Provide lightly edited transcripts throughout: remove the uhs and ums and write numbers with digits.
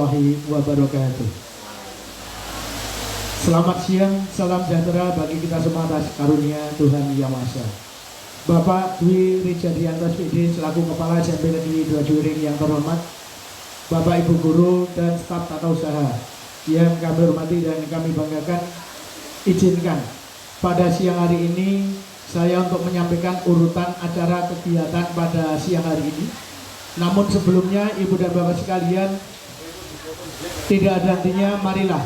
warahmatullahi wabarakatuh. Selamat siang, salam sejahtera bagi kita semua atas karunia Tuhan Yang Maha Esa. Bapak Dwi Rijadianto SPD selaku Kepala SMP Negeri 2 Juring yang terhormat, Bapak Ibu Guru dan staf tata usaha yang kami hormati dan kami banggakan, izinkan pada siang hari ini saya untuk menyampaikan urutan acara kegiatan pada siang hari ini. Namun sebelumnya Ibu dan Bapak sekalian, tidak ada artinya, marilah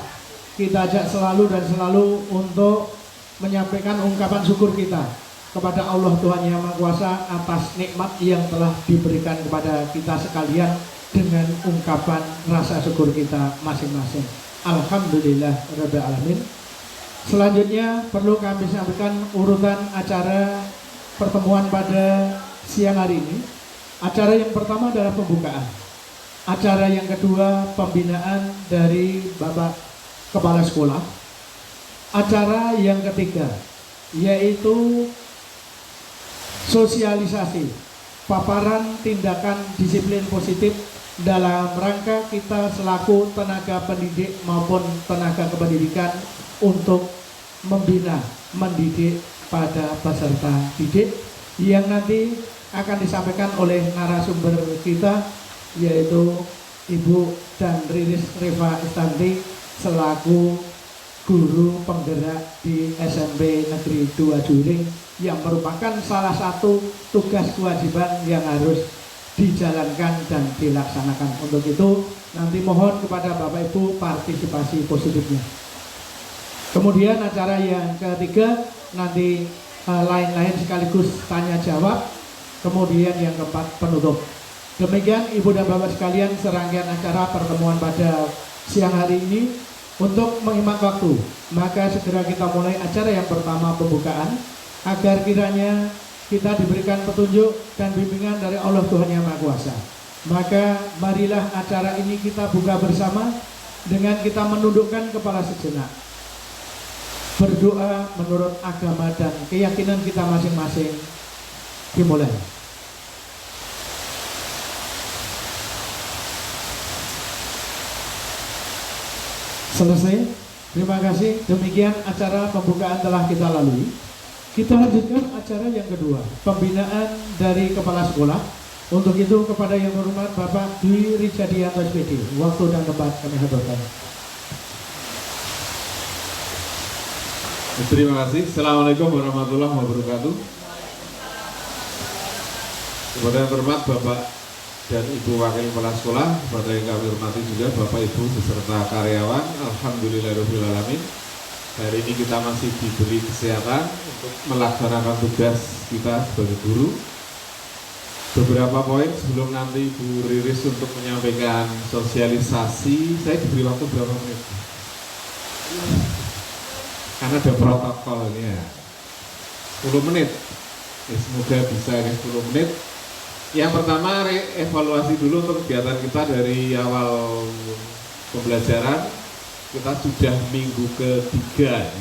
kita ajak selalu dan selalu untuk menyampaikan ungkapan syukur kita kepada Allah Tuhan Yang Maha Kuasa atas nikmat yang telah diberikan kepada kita sekalian dengan ungkapan rasa syukur kita masing-masing. Alhamdulillah Rabbil Alamin. Selanjutnya perlu kami sampaikan urutan acara pertemuan pada siang hari ini. Acara yang pertama adalah pembukaan. Acara yang kedua pembinaan dari Bapak Kepala Sekolah. Acara yang ketiga yaitu sosialisasi paparan tindakan disiplin positif dalam rangka kita selaku tenaga pendidik maupun tenaga kependidikan untuk membina, mendidik pada peserta didik yang nanti akan disampaikan oleh narasumber kita, yaitu Ibu dan Riris Reva Istanti selaku guru penggerak di SMP Negeri 2 Juring yang merupakan salah satu tugas kewajiban yang harus dijalankan dan dilaksanakan. Untuk itu nanti mohon kepada Bapak Ibu partisipasi positifnya. Kemudian acara yang ketiga nanti lain-lain sekaligus tanya jawab. Kemudian yang keempat penutup. Demikian Ibu dan Bapak sekalian serangkaian acara pertemuan pada siang hari ini. Untuk menghemat waktu, maka segera kita mulai acara yang pertama, pembukaan, agar kiranya kita diberikan petunjuk dan bimbingan dari Allah Tuhan Yang Maha Kuasa. Maka marilah acara ini kita buka bersama dengan kita menundukkan kepala sejenak, berdoa menurut agama dan keyakinan kita masing-masing. Dimulai. Selesai. Terima kasih. Demikian acara pembukaan telah kita lalui. Kita lanjutkan acara yang kedua, pembinaan dari kepala sekolah. Untuk itu kepada yang hormat Bapak Dwi Rijadianto SPD, waktu dan tempat kami haturkan. Terima kasih. Assalamualaikum warahmatullahi wabarakatuh. Kepada yang hormat Bapak dan Ibu Wakil Kepala Sekolah, kepada yang kami hormati juga Bapak Ibu beserta karyawan, alhamdulillahirabbil alamin. Hari ini kita masih diberi kesehatan untuk melaksanakan tugas kita sebagai guru. Beberapa poin sebelum nanti Bu Riris untuk menyampaikan sosialisasi, saya diberi waktu berapa menit? Karena ada protokol ini ya. 10 menit. Ya, semoga bisa ini 10 menit. Yang pertama, evaluasi dulu untuk kegiatan kita dari awal pembelajaran. Kita sudah minggu ketiga,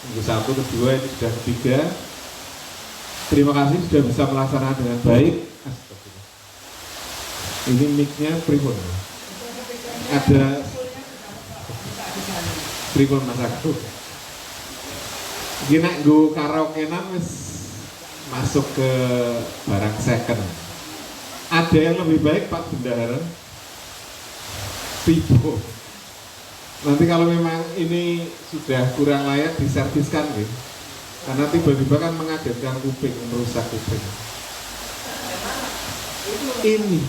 minggu 1, kedua, ini sudah ketiga. Terima kasih sudah bisa melaksanakan dengan baik. Ini mic-nya pripun? Ada pripun Mas Agus? Ini nek nggo karaokean wis masuk ke barang second. Ada yang lebih baik Pak Bendahara? Tibo. Nanti kalau memang ini sudah kurang layak diserviskan gitu. Karena tiba-tiba kan mengagetkan kuping, merusak kuping. Ini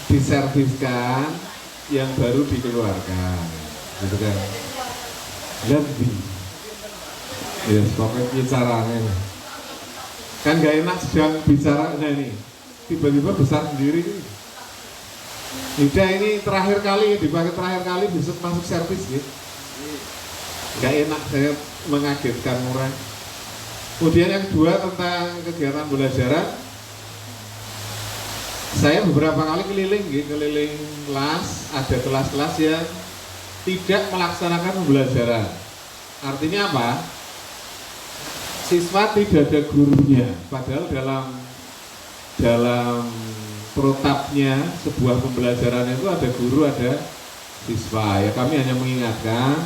diserviskan, yang baru dikeluarkan, gitu kan? Lebih. Ya, pokoknya bicaranya. Kan gak enak sedang bicara, nah ini tiba-tiba besar sendiri. Udah ini terakhir kali, dipakai terakhir kali besok masuk servis gitu. Gak enak, saya mengagetkan orang. Kemudian yang kedua tentang kegiatan belajaran. Saya beberapa kali keliling gitu, keliling kelas, ada kelas-kelas yang tidak melaksanakan pembelajaran. Artinya apa? Siswa tidak ada gurunya, padahal dalam protapnya sebuah pembelajaran itu ada guru, ada siswa. Ya kami hanya mengingatkan.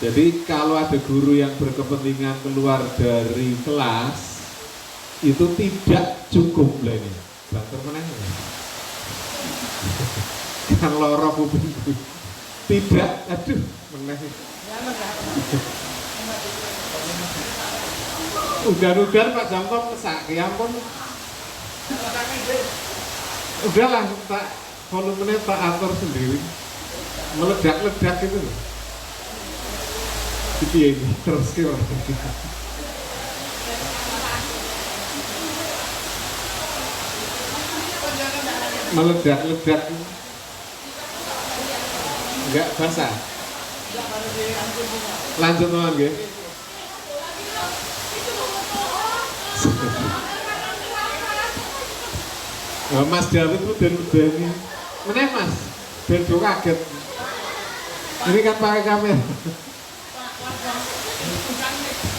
Jadi kalau ada guru yang berkepentingan keluar dari kelas itu tidak cukup lah ini. Banter meneh. Kan loro kupingku. Tidak, aduh, meneh. Udah Pak Jamkom kesak, ya ampun. Udahlah, tak volumenya tak atur sendiri. Meledak-ledak gitu loh. Jadi ini terus kira. Meledak-ledak. Enggak basah. Lanjut teman nggih. Nah, Mas David itu udah ini. Mana Mas? Ben do kaget. Ini kan pakai kamera.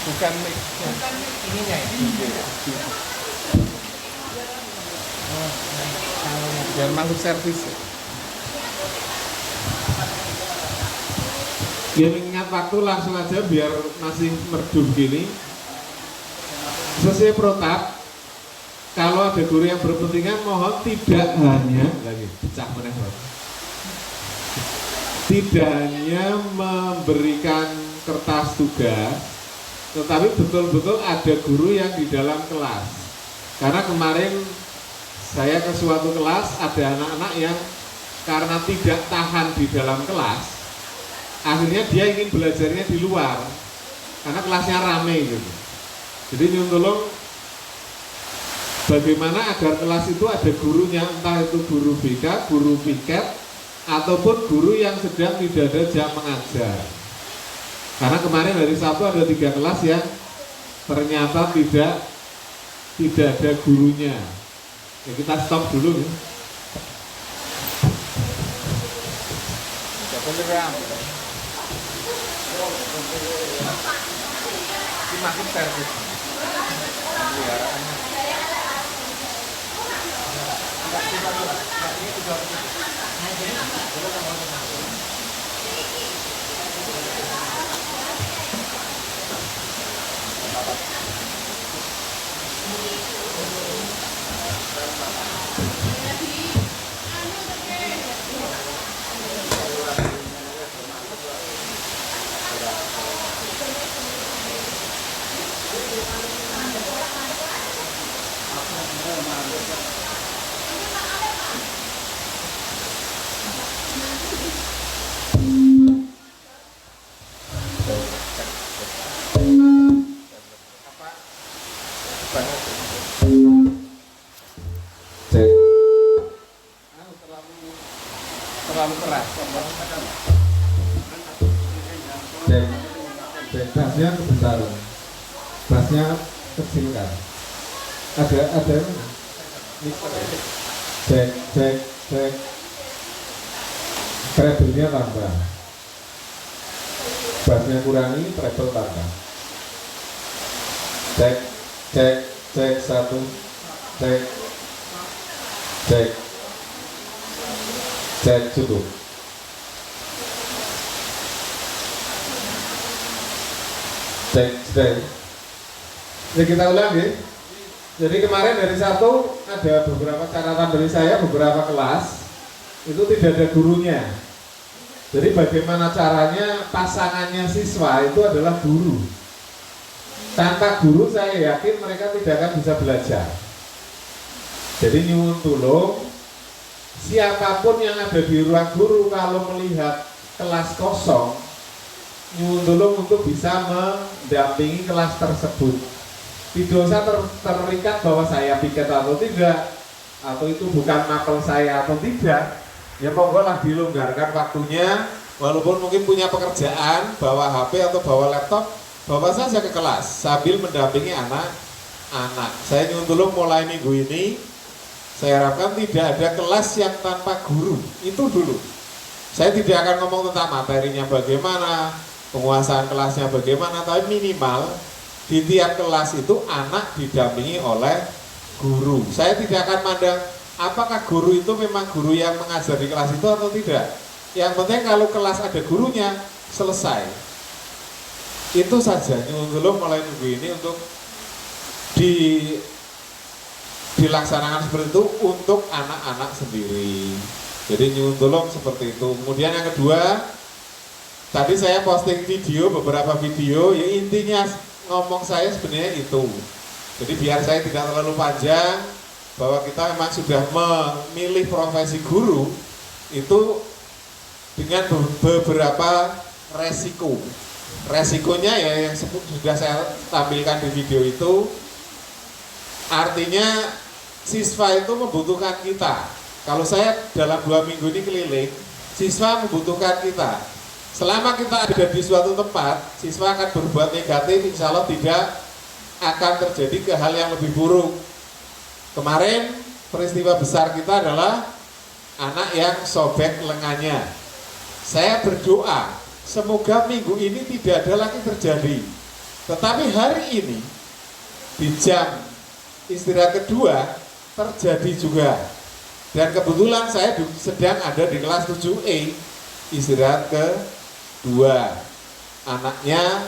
Bukan mic. Ininya ya. Biar masuk servis. Dia mengingat waktu langsung aja biar masih merdu gini. Sesuai protap, kalau ada guru yang berkepentingan mohon tidak hanya lagi pecah meneh, tidak hanya memberikan kertas tugas, tetapi betul-betul ada guru yang di dalam kelas. Karena kemarin saya ke suatu kelas ada anak-anak yang karena tidak tahan di dalam kelas, akhirnya dia ingin belajarnya di luar karena kelasnya rame gitu. Jadi nyuntulung bagaimana agar kelas itu ada gurunya, entah itu guru BK, guru piket, ataupun guru yang sedang tidak ada jam mengajar. Karena kemarin hari Sabtu ada 3 kelas yang ternyata tidak ada gurunya. Ya, kita stop dulu ya. Makin servis. Terlalu keras. Bassnya kebesaran, bassnya kecilkan. Ada cek treble-nya tambah, bassnya kurangi, treble tambah. Cek satu, cek cukup. Cek. Jadi kita ulang ya. Jadi kemarin dari satu ada beberapa catatan dari saya, beberapa kelas itu tidak ada gurunya. Jadi bagaimana caranya pasangannya siswa itu adalah guru. Tanpa guru saya yakin mereka tidak akan bisa belajar. Jadi nyuwun tulung siapapun yang ada di ruang guru kalau melihat kelas kosong, nyuwun tulung untuk bisa mendampingi kelas tersebut. Tidak usah terikat bahwa saya piket atau tidak, atau itu bukan mapel saya atau tidak. Ya monggo lah dilonggarkan waktunya, walaupun mungkin punya pekerjaan, bawa HP atau bawa laptop, bawa saja ke kelas sambil mendampingi anak-anak. Saya nyuwun tulung mulai minggu ini, saya harapkan tidak ada kelas yang tanpa guru. Itu dulu. Saya tidak akan ngomong tentang materinya bagaimana, penguasaan kelasnya bagaimana, tapi minimal di tiap kelas itu anak didampingi oleh guru. Saya tidak akan mandang apakah guru itu memang guru yang mengajar di kelas itu atau tidak. Yang penting kalau kelas ada gurunya, selesai. Itu saja nyuwun mulai minggu ini untuk dilaksanakan seperti itu untuk anak-anak sendiri. Jadi nyuwun tolong seperti itu. Kemudian yang kedua, tadi saya posting video, beberapa video, ya intinya ngomong saya sebenarnya itu. Jadi biar saya tidak terlalu panjang, bahwa kita memang sudah memilih profesi guru itu dengan beberapa resiko. Resikonya ya yang sudah saya tampilkan di video itu, artinya siswa itu membutuhkan kita. Kalau saya dalam 2 minggu ini keliling, siswa membutuhkan kita. Selama kita ada di suatu tempat, siswa akan berbuat negatif, insya Allah tidak akan terjadi ke hal yang lebih buruk. Kemarin peristiwa besar kita adalah anak yang sobek lengannya. Saya berdoa, semoga minggu ini tidak ada lagi terjadi. Tetapi hari ini, di jam istirahat kedua, terjadi juga. Dan kebetulan saya sedang ada di kelas 7E, istirahat kedua. Anaknya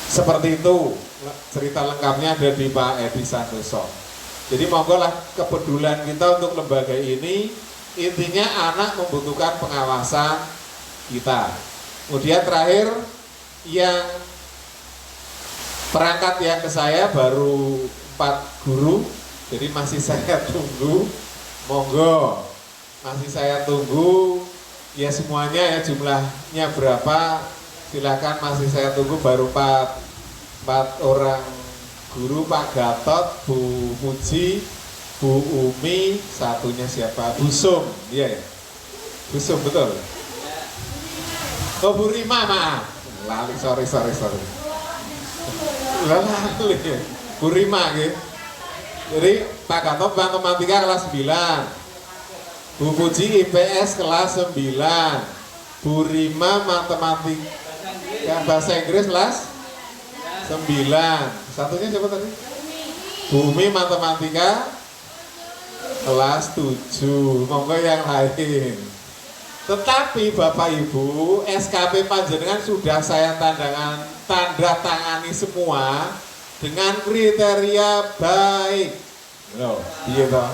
seperti itu, cerita lengkapnya ada di Pak Edi Santoso. Jadi monggolah kepedulian kita untuk lembaga ini, intinya anak membutuhkan pengawasan kita. Kemudian terakhir, yang perangkat yang ke saya baru 4 guru, jadi masih saya tunggu, monggo, masih saya tunggu, ya semuanya ya jumlahnya berapa, silakan masih saya tunggu, baru 4 orang guru, Pak Gatot, Bu Puji, Bu Umi, satunya siapa? Bu Sum, iya ya? Bu Sum, betul? Oh, Bu Rima, maaf. Lali, sorry. Lali, Bu Rima, gitu. Jadi Pak Gatot matematika kelas 9, Bu Puji IPS kelas 9, Bu Rima matematika bahasa Inggris kelas 9. Satunya siapa tadi? Bumi matematika kelas 7. Monggo yang lain. Tetapi Bapak Ibu, SKP panjenengan sudah saya tanda tangani semua dengan kriteria baik. Loh, iya toh.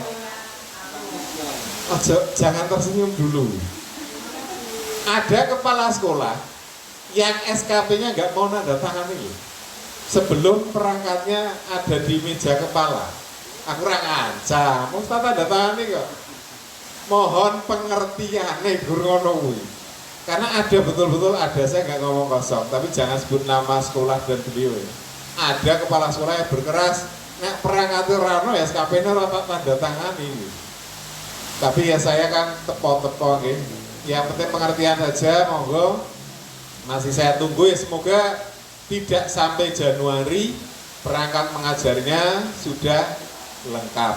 Jangan tersenyum dulu. Ada kepala sekolah yang SKP-nya nggak mau nanda tangani sebelum perangkatnya ada di meja kepala. Aku kurang aja, mau tanda tangani kok. Mohon pengertian nih guru ngono kuwi. Karena ada betul-betul ada, saya nggak ngomong kosong, tapi jangan sebut nama sekolah dan beliau. Ada kepala sekolah yang berkeras, nek perangkatnya rano ya SKP-nya rata tanda tangani. Tapi ya saya kan tepo-tepo gitu. Yang penting pengertian saja, monggo. Masih saya tunggu ya, semoga tidak sampai Januari perangkat mengajarnya sudah lengkap.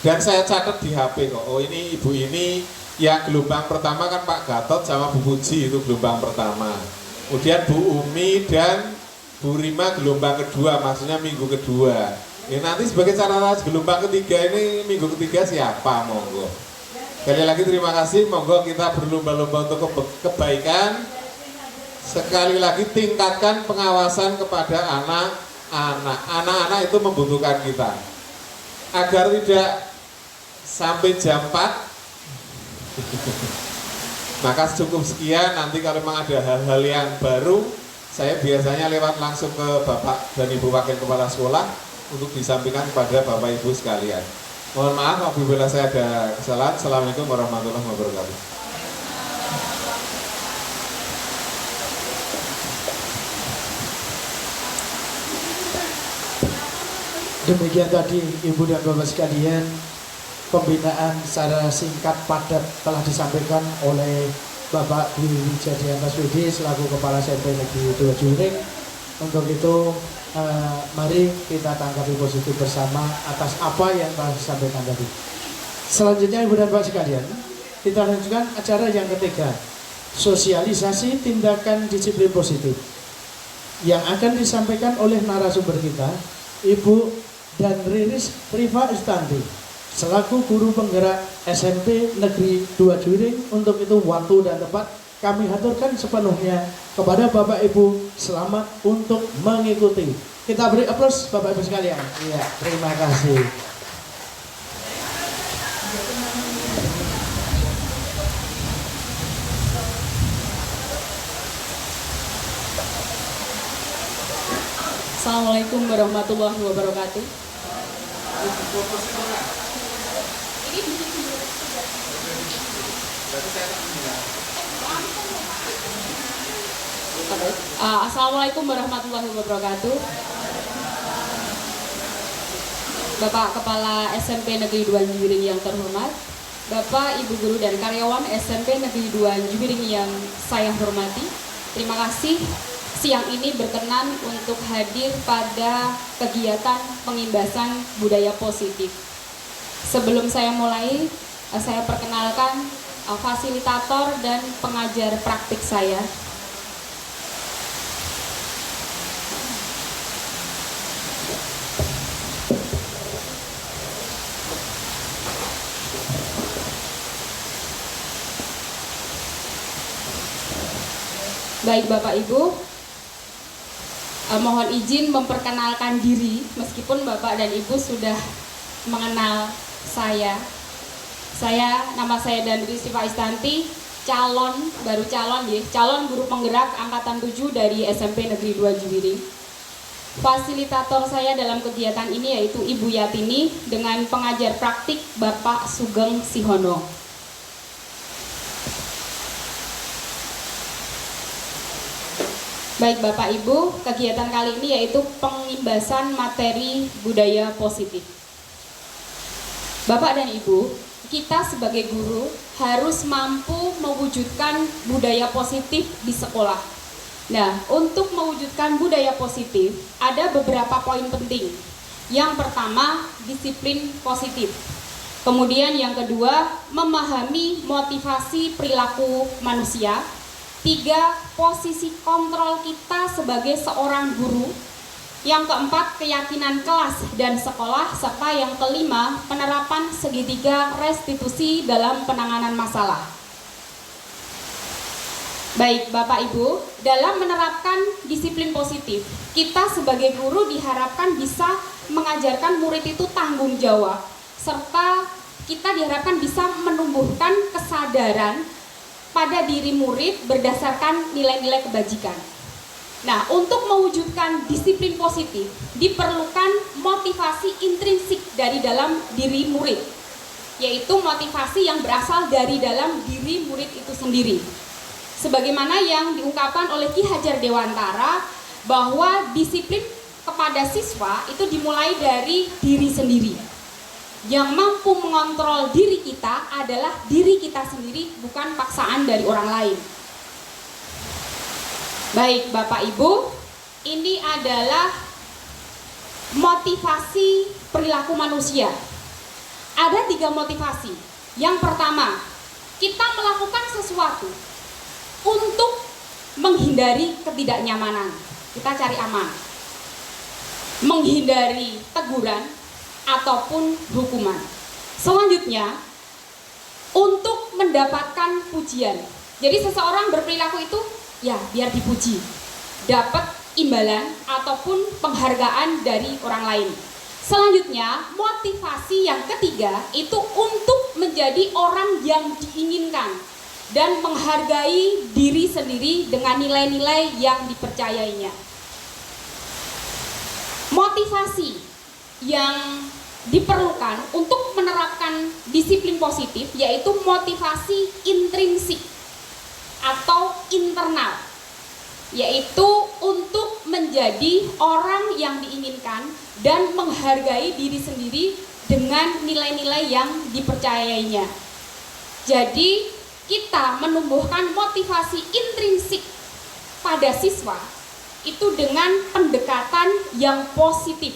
Dan saya catat di HP kok, oh ini ibu ini yang gelombang pertama kan Pak Gatot sama Bu Puji, itu gelombang pertama. Kemudian Bu Umi dan Bu Rima gelombang kedua, maksudnya minggu kedua. Ya nanti sebagai catatan gelombang ketiga ini, minggu ketiga siapa, monggo. Sekali lagi terima kasih, monggo kita berlomba-lomba untuk kebaikan. Sekali lagi tingkatkan pengawasan kepada anak-anak. Anak-anak itu membutuhkan kita. Agar tidak sampai jam 4. Maka cukup sekian, nanti kalau memang ada hal-hal yang baru, saya biasanya lewat langsung ke Bapak dan Ibu Wakil Kepala Sekolah untuk disampaikan kepada Bapak Ibu sekalian. Mohon maaf apabila saya ada kesalahan. Assalamualaikum warahmatullahi wabarakatuh. Demikian tadi Ibu dan Bapak sekalian, pembinaan secara singkat padat telah disampaikan oleh Bapak Dwi Wijadianto SPD selaku Kepala SMP Negeri 2 Juring. Untuk itu mari kita tanggapi positif bersama atas apa yang telah disampaikan tadi. Selanjutnya Ibu dan Bapak sekalian, kita lanjutkan acara yang ketiga, sosialisasi tindakan disiplin positif, yang akan disampaikan oleh narasumber kita, Ibu dan Riris Rifa Istanti, selaku guru penggerak SMP Negeri 2 Juwiring. Untuk itu waktu dan tempat kami haturkan sepenuhnya kepada Bapak Ibu. Selamat untuk mengikuti. Kita beri aplaus Bapak Ibu sekalian. Iya, terima kasih. Assalamualaikum warahmatullahi wabarakatuh. Assalamualaikum warahmatullahi wabarakatuh. Bapak Kepala SMP Negeri 2 Juwiring yang terhormat, Bapak, Ibu Guru dan karyawan SMP Negeri 2 Juwiring yang saya hormati, terima kasih siang ini berkenan untuk hadir pada kegiatan pengimbasan budaya positif. Sebelum saya mulai, saya perkenalkan fasilitator dan pengajar praktik saya. Baik Bapak Ibu, mohon izin memperkenalkan diri meskipun Bapak dan Ibu sudah mengenal saya. Nama saya Dandri Siva Istanti, calon guru penggerak angkatan 7 dari SMP Negeri 2 Juwiring. Fasilitator saya dalam kegiatan ini yaitu Ibu Yatini dengan pengajar praktik Bapak Sugeng Sihono. Baik Bapak Ibu, kegiatan kali ini yaitu pengimbasan materi budaya positif. Bapak dan Ibu, kita sebagai guru harus mampu mewujudkan budaya positif di sekolah. Nah, untuk mewujudkan budaya positif, ada beberapa poin penting. Yang pertama, disiplin positif. Kemudian yang kedua, memahami motivasi perilaku manusia. 3, posisi kontrol kita sebagai seorang guru. Yang keempat, keyakinan kelas dan sekolah. Serta yang kelima, penerapan segitiga restitusi dalam penanganan masalah. Baik Bapak Ibu, dalam menerapkan disiplin positif, kita sebagai guru diharapkan bisa mengajarkan murid itu tanggung jawab. Serta kita diharapkan bisa menumbuhkan kesadaran pada diri murid berdasarkan nilai-nilai kebajikan. Nah, untuk mewujudkan disiplin positif diperlukan motivasi intrinsik dari dalam diri murid, yaitu motivasi yang berasal dari dalam diri murid itu sendiri. Sebagaimana yang diungkapkan oleh Ki Hajar Dewantara bahwa disiplin kepada siswa itu dimulai dari diri sendiri. Yang mampu mengontrol diri kita adalah diri kita sendiri, bukan paksaan dari orang lain. Baik Bapak Ibu, ini adalah motivasi perilaku manusia. Ada 3 motivasi. Yang pertama, kita melakukan sesuatu untuk menghindari ketidaknyamanan. Kita cari aman. Menghindari teguran ataupun hukuman. Selanjutnya, untuk mendapatkan pujian. Jadi seseorang berperilaku itu ya biar dipuji, dapat imbalan ataupun penghargaan dari orang lain. Selanjutnya, motivasi yang ketiga itu untuk menjadi orang yang diinginkan dan menghargai diri sendiri dengan nilai-nilai yang dipercayainya. Motivasi yang diperlukan untuk menerapkan disiplin positif yaitu motivasi intrinsik atau internal, yaitu untuk menjadi orang yang diinginkan dan menghargai diri sendiri dengan nilai-nilai yang dipercayainya. Jadi kita menumbuhkan motivasi intrinsik pada siswa itu dengan pendekatan yang positif.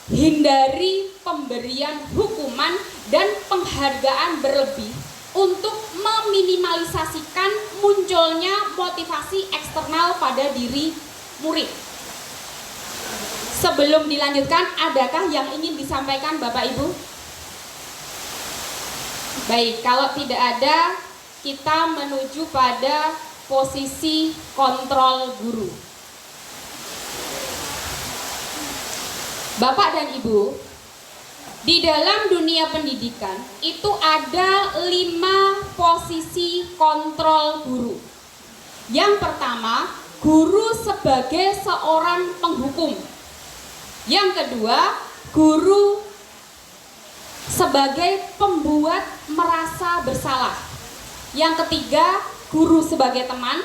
Hindari pemberian hukuman dan penghargaan berlebih untuk meminimalisasikan munculnya motivasi eksternal pada diri murid. Sebelum dilanjutkan, adakah yang ingin disampaikan Bapak Ibu? Baik, kalau tidak ada, kita menuju pada posisi kontrol guru. Bapak dan Ibu, di dalam dunia pendidikan itu ada 5 posisi kontrol guru. Yang pertama, guru sebagai seorang penghukum. Yang kedua, guru sebagai pembuat merasa bersalah. Yang ketiga, guru sebagai teman.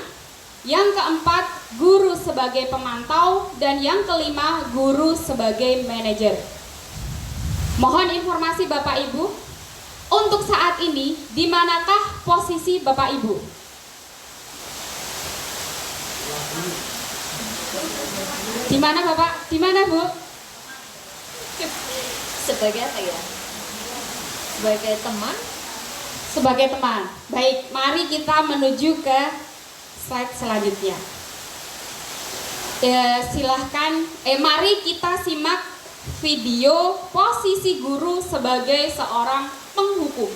Yang keempat, guru sebagai pemantau. Dan yang kelima, guru sebagai manajer. Mohon informasi Bapak Ibu, untuk saat ini di manakah posisi Bapak Ibu? Di mana Bapak? Di mana Bu? Sebagai apa ya? Sebagai teman? Sebagai teman. Baik, mari kita menuju ke slide selanjutnya. Silahkan, mari kita simak video posisi guru sebagai seorang penghukum.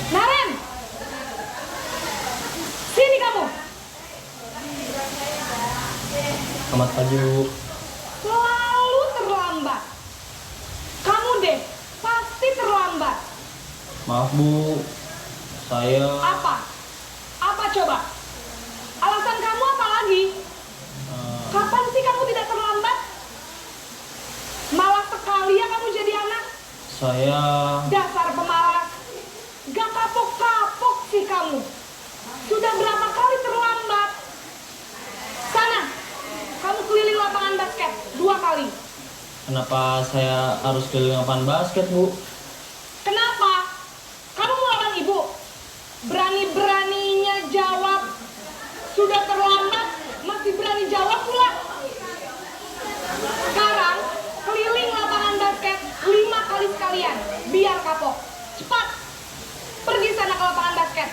Naren, sini kamu. Selamat pagi, Bu. Selalu terlambat. Kamu deh, pasti terlambat. Maaf, Bu. Saya Apa? Apa coba? Alasan kamu apa lagi? Kapan sih kamu tidak terlambat? Malas sekali ya kamu jadi anak. saya Dasar pemalas. Gak kapok-kapok sih kamu. Sudah berapa kali terlambat? Sana, kamu keliling lapangan basket 2 kali. kenapa saya harus keliling lapangan basket, Bu? Kenapa? Kamu melawan ibu? Berani-beraninya jawab. Sudah terlambat, masih berani jawab pula. Sekarang, keliling lapangan basket 5 kali sekalian. Biar kapok. Cepat. Pergi sana ke lapangan basket.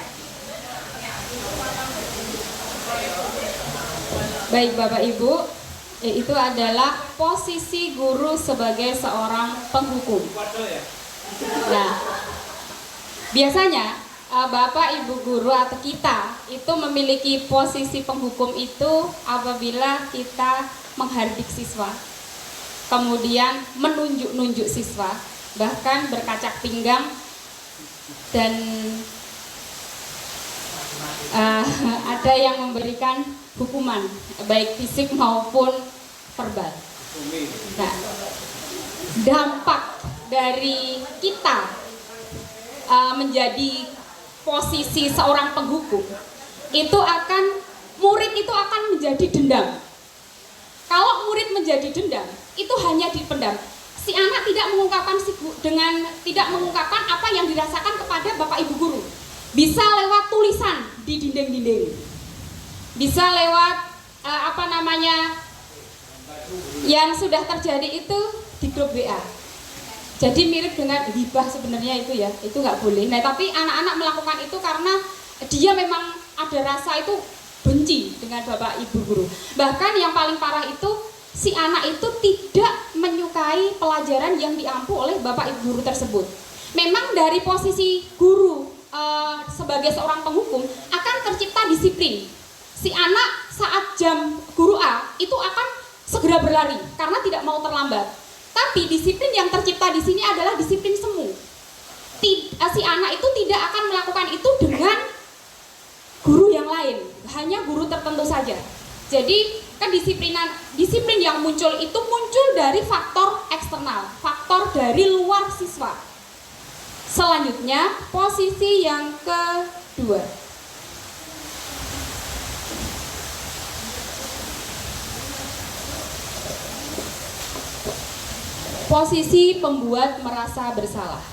Baik Bapak Ibu, itu adalah posisi guru sebagai seorang penghukum. Nah, biasanya Bapak Ibu guru atau kita itu memiliki posisi penghukum itu apabila kita menghardik siswa, kemudian menunjuk-nunjuk siswa, bahkan berkacak pinggang dan ada yang memberikan hukuman baik fisik maupun verbal. Nah, dampak dari kita menjadi posisi seorang penghukum itu murid itu akan menjadi dendam. Kalau murid menjadi dendam, itu hanya dipendam. Si anak tidak mengungkapkan apa yang dirasakan kepada Bapak Ibu guru. Bisa lewat tulisan di dinding-dinding. Bisa lewat yang sudah terjadi itu di grup WA. Jadi mirip dengan hibah sebenarnya itu ya, itu nggak boleh. Nah tapi anak-anak melakukan itu karena dia memang ada rasa itu benci dengan Bapak Ibu guru. Bahkan yang paling parah itu si anak itu tidak menyukai pelajaran yang diampu oleh Bapak Ibu guru tersebut. Memang dari posisi guru sebagai seorang penghukum akan tercipta disiplin. Si anak saat jam guru A itu akan segera berlari karena tidak mau terlambat. Tapi disiplin yang tercipta di sini adalah disiplin semu. Si anak itu tidak akan melakukan itu dengan guru yang lain, hanya guru tertentu saja. Jadi disiplin yang muncul itu muncul dari faktor eksternal, faktor dari luar siswa. Selanjutnya, posisi yang kedua. Posisi pembuat merasa bersalah.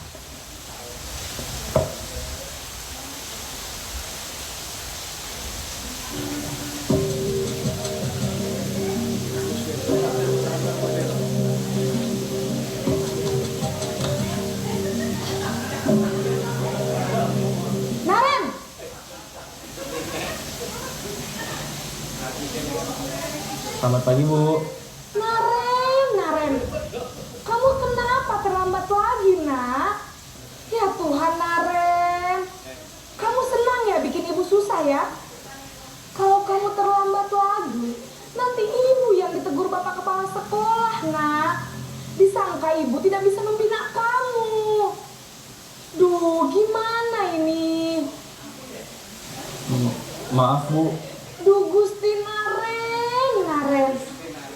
Naren, Selamat pagi, Bu. Naren, kamu kenapa terlambat lagi, nak? Ya Tuhan, Naren, kamu senang ya bikin ibu susah ya? Kalau kamu terlambat lagi, nanti ibu yang ditegur bapak kepala sekolah, nak. Disangka ibu tidak bisa membina kamu. Duh, gimana ini? Maaf, Bu. Duh, Gusti Naren,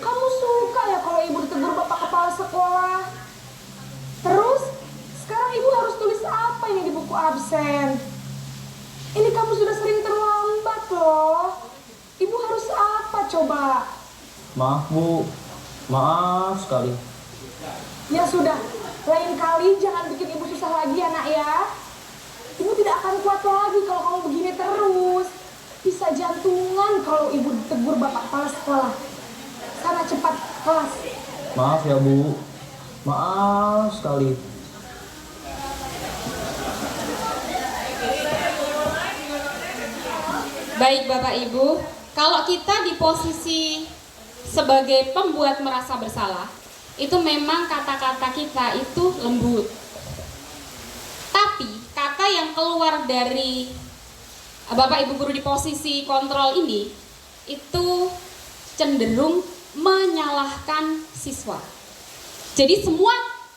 kamu suka ya kalau ibu ditegur bapak kepala sekolah? Terus, sekarang ibu harus tulis apa ini di buku absen? Ini kamu sudah sering terlambat loh. Ibu harus apa coba? Maaf, Bu. Maaf sekali. Ya sudah, lain kali jangan bikin ibu susah lagi ya, nak ya. Ibu tidak akan kuat lagi kalau kamu begini terus. Bisa jantungan kalau ibu ditegur bapak kepala sekolah. Sana cepat kelas. Maaf ya, Bu. Maaf sekali. Baik Bapak Ibu, kalau kita di posisi sebagai pembuat merasa bersalah, itu memang kata-kata kita itu lembut. Tapi kata yang keluar dari Bapak Ibu guru di posisi kontrol ini itu cenderung menyalahkan siswa. Jadi semua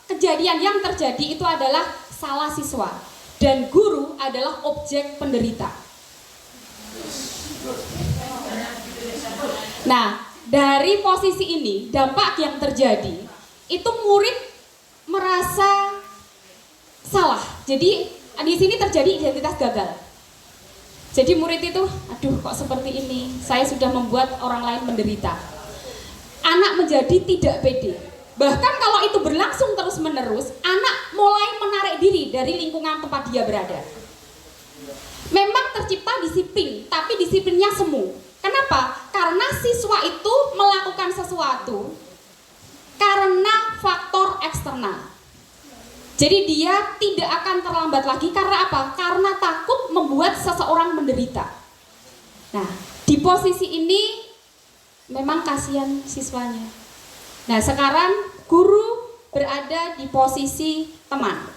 kejadian yang terjadi itu adalah salah siswa dan guru adalah objek penderita. Nah, dari posisi ini dampak yang terjadi itu murid merasa salah. Jadi di sini terjadi identitas gagal. Jadi murid itu, aduh kok seperti ini, saya sudah membuat orang lain menderita. Anak menjadi tidak pede. Bahkan kalau itu berlangsung terus-menerus, anak mulai menarik diri dari lingkungan tempat dia berada. Memang tercipta disiplin, tapi disiplinnya semu. Kenapa? Karena siswa itu melakukan sesuatu karena faktor eksternal. Jadi dia tidak akan terlambat lagi karena apa? Karena takut membuat seseorang menderita. Nah, di posisi ini memang kasihan siswanya. Nah, sekarang guru berada di posisi teman.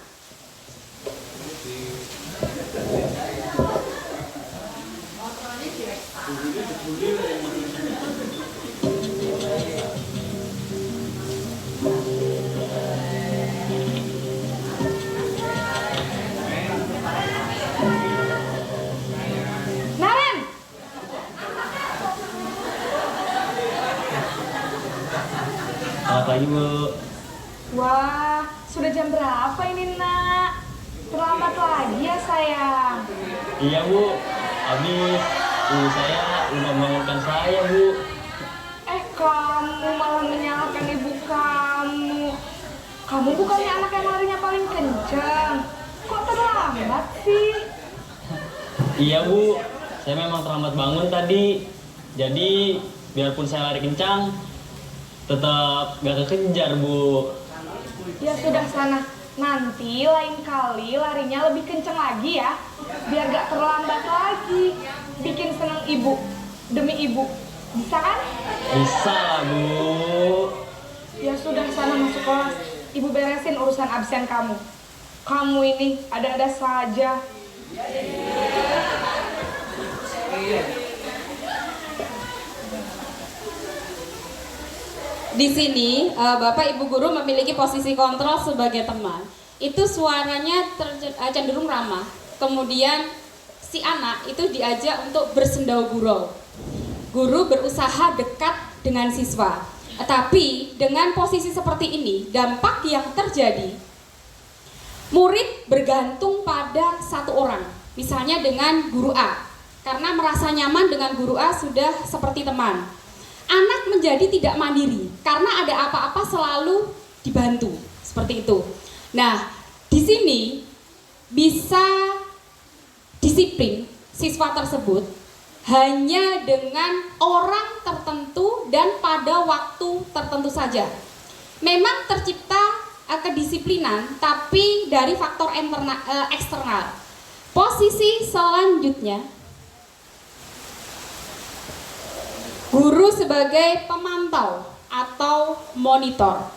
Naren, Selamat pagi, Bu. wah, sudah jam berapa ini, nak? Terlambat lagi ya, sayang. Iya, Bu. Habis ibu saya udah membangunkan saya, Bu. Kamu malah menyalahkan ibu kamu. Kamu bukannya anak yang larinya paling kencang. Kok terlambat sih? Iya, Bu. Saya memang terlambat bangun tadi. Jadi, biarpun saya lari kencang, tetap gak kekejar, Bu. Ya sudah sana. Nanti lain kali larinya lebih kencang lagi ya. Biar gak terlambat lagi. Bikin seneng ibu. Demi ibu. Bisa kan? Bisa lah, Bu. Ya sudah sana masuk kelas. Ibu beresin urusan absen kamu. Kamu ini ada-ada saja. Di sini Bapak Ibu guru memiliki posisi kontrol sebagai teman. Itu suaranya cenderung ramah. Kemudian si anak itu diajak untuk bersendau gurau. guru berusaha dekat dengan siswa. Tapi dengan posisi seperti ini, dampak yang terjadi, murid bergantung pada satu orang, misalnya dengan guru A, karena merasa nyaman dengan guru A sudah seperti teman. Anak menjadi tidak mandiri, karena ada apa-apa selalu dibantu, seperti itu. Nah, di sini bisa disiplin siswa tersebut hanya dengan orang tertentu dan pada waktu tertentu saja. Memang tercipta kedisiplinan, tapi dari faktor eksternal. Posisi selanjutnya, guru sebagai pemantau atau monitor.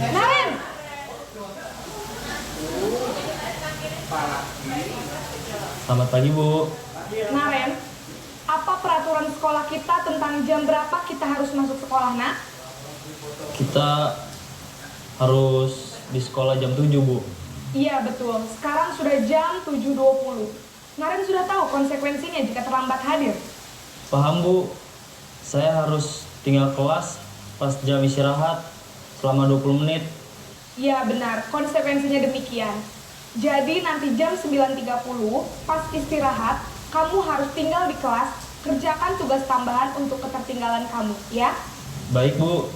Naren, Selamat pagi, Bu. Naren, apa peraturan sekolah kita tentang jam berapa kita harus masuk sekolah, nak? Kita harus di sekolah jam 7, Bu. Iya, betul. Sekarang sudah jam 7.20. Naren sudah tahu konsekuensinya jika terlambat hadir. Paham, Bu. Saya harus tinggal kelas pas jam istirahat selama 20 menit. Iya, benar. Konsekuensinya demikian. Jadi nanti jam 9.30 pas istirahat, kamu harus tinggal di kelas, kerjakan tugas tambahan untuk ketertinggalan kamu, ya? Baik, Bu.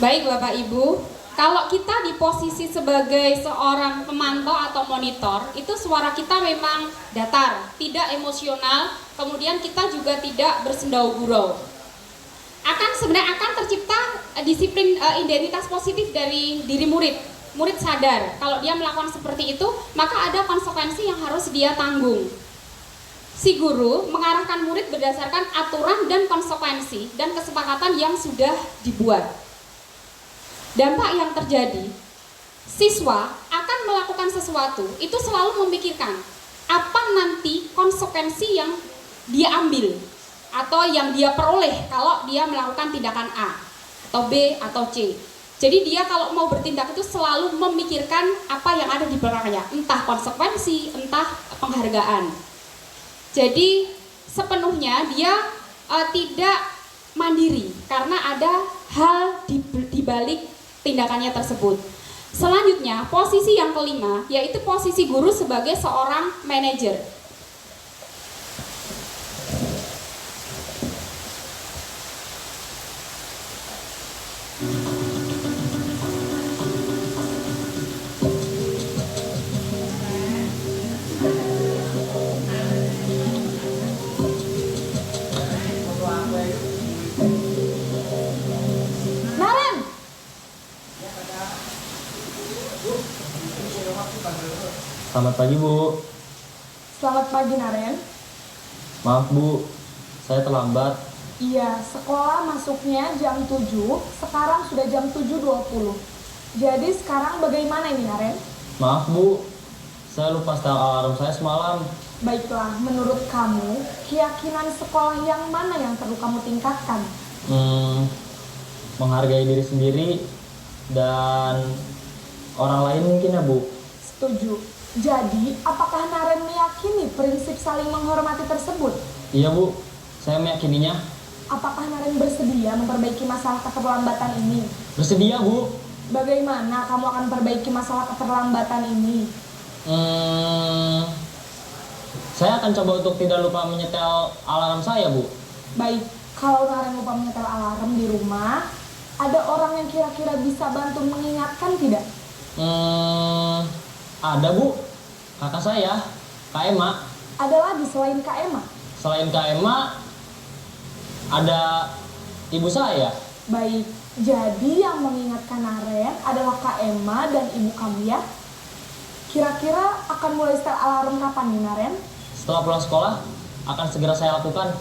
Baik Bapak Ibu, kalau kita di posisi sebagai seorang pemantau atau monitor, itu suara kita memang datar, tidak emosional, kemudian kita juga tidak bersendau gurau. Sebenarnya akan tercipta disiplin identitas positif dari diri murid. Murid sadar kalau dia melakukan seperti itu, maka ada konsekuensi yang harus dia tanggung. Si guru mengarahkan murid berdasarkan aturan dan konsekuensi dan kesepakatan yang sudah dibuat. Dampak yang terjadi, siswa akan melakukan sesuatu, itu selalu memikirkan apa nanti konsekuensi yang dia ambil atau yang dia peroleh kalau dia melakukan tindakan A atau B atau C. Jadi dia kalau mau bertindak itu selalu memikirkan apa yang ada di belakangnya, entah konsekuensi, entah penghargaan. Jadi sepenuhnya dia tidak mandiri karena ada hal di balik tindakannya tersebut. Selanjutnya, posisi yang kelima yaitu posisi guru sebagai seorang manajer. Naren, Selamat pagi, Bu. selamat pagi Naren. Maaf, Bu. Saya terlambat. Iya, sekolah masuknya jam 7, sekarang sudah jam 7.20. Jadi sekarang bagaimana ini Naren? Maaf, Bu. Saya lupa setel alarm saya semalam. Baiklah, menurut kamu, keyakinan sekolah yang mana yang perlu kamu tingkatkan? Menghargai diri sendiri dan orang lain mungkin ya, Bu. Setuju. Jadi, apakah Naren meyakini prinsip saling menghormati tersebut? Iya, Bu. Saya meyakininya. Apakah Naren bersedia memperbaiki masalah keterlambatan ini? Bersedia, Bu. Bagaimana kamu akan perbaiki masalah keterlambatan ini? Saya akan coba untuk tidak lupa menyetel alarm saya, Bu. Baik, kalau Naren lupa menyetel alarm di rumah, ada orang yang kira-kira bisa bantu mengingatkan tidak? Ada, Bu. Kakak saya, Kak Emma. Ada lagi selain Kak Emma? Selain Kak Emma, ada ibu saya. Baik, jadi yang mengingatkan Naren adalah Kak Emma dan ibu kamu ya? Kira-kira akan mulai setel alarm kapan nih Naren? Setelah pulang sekolah, akan segera saya lakukan.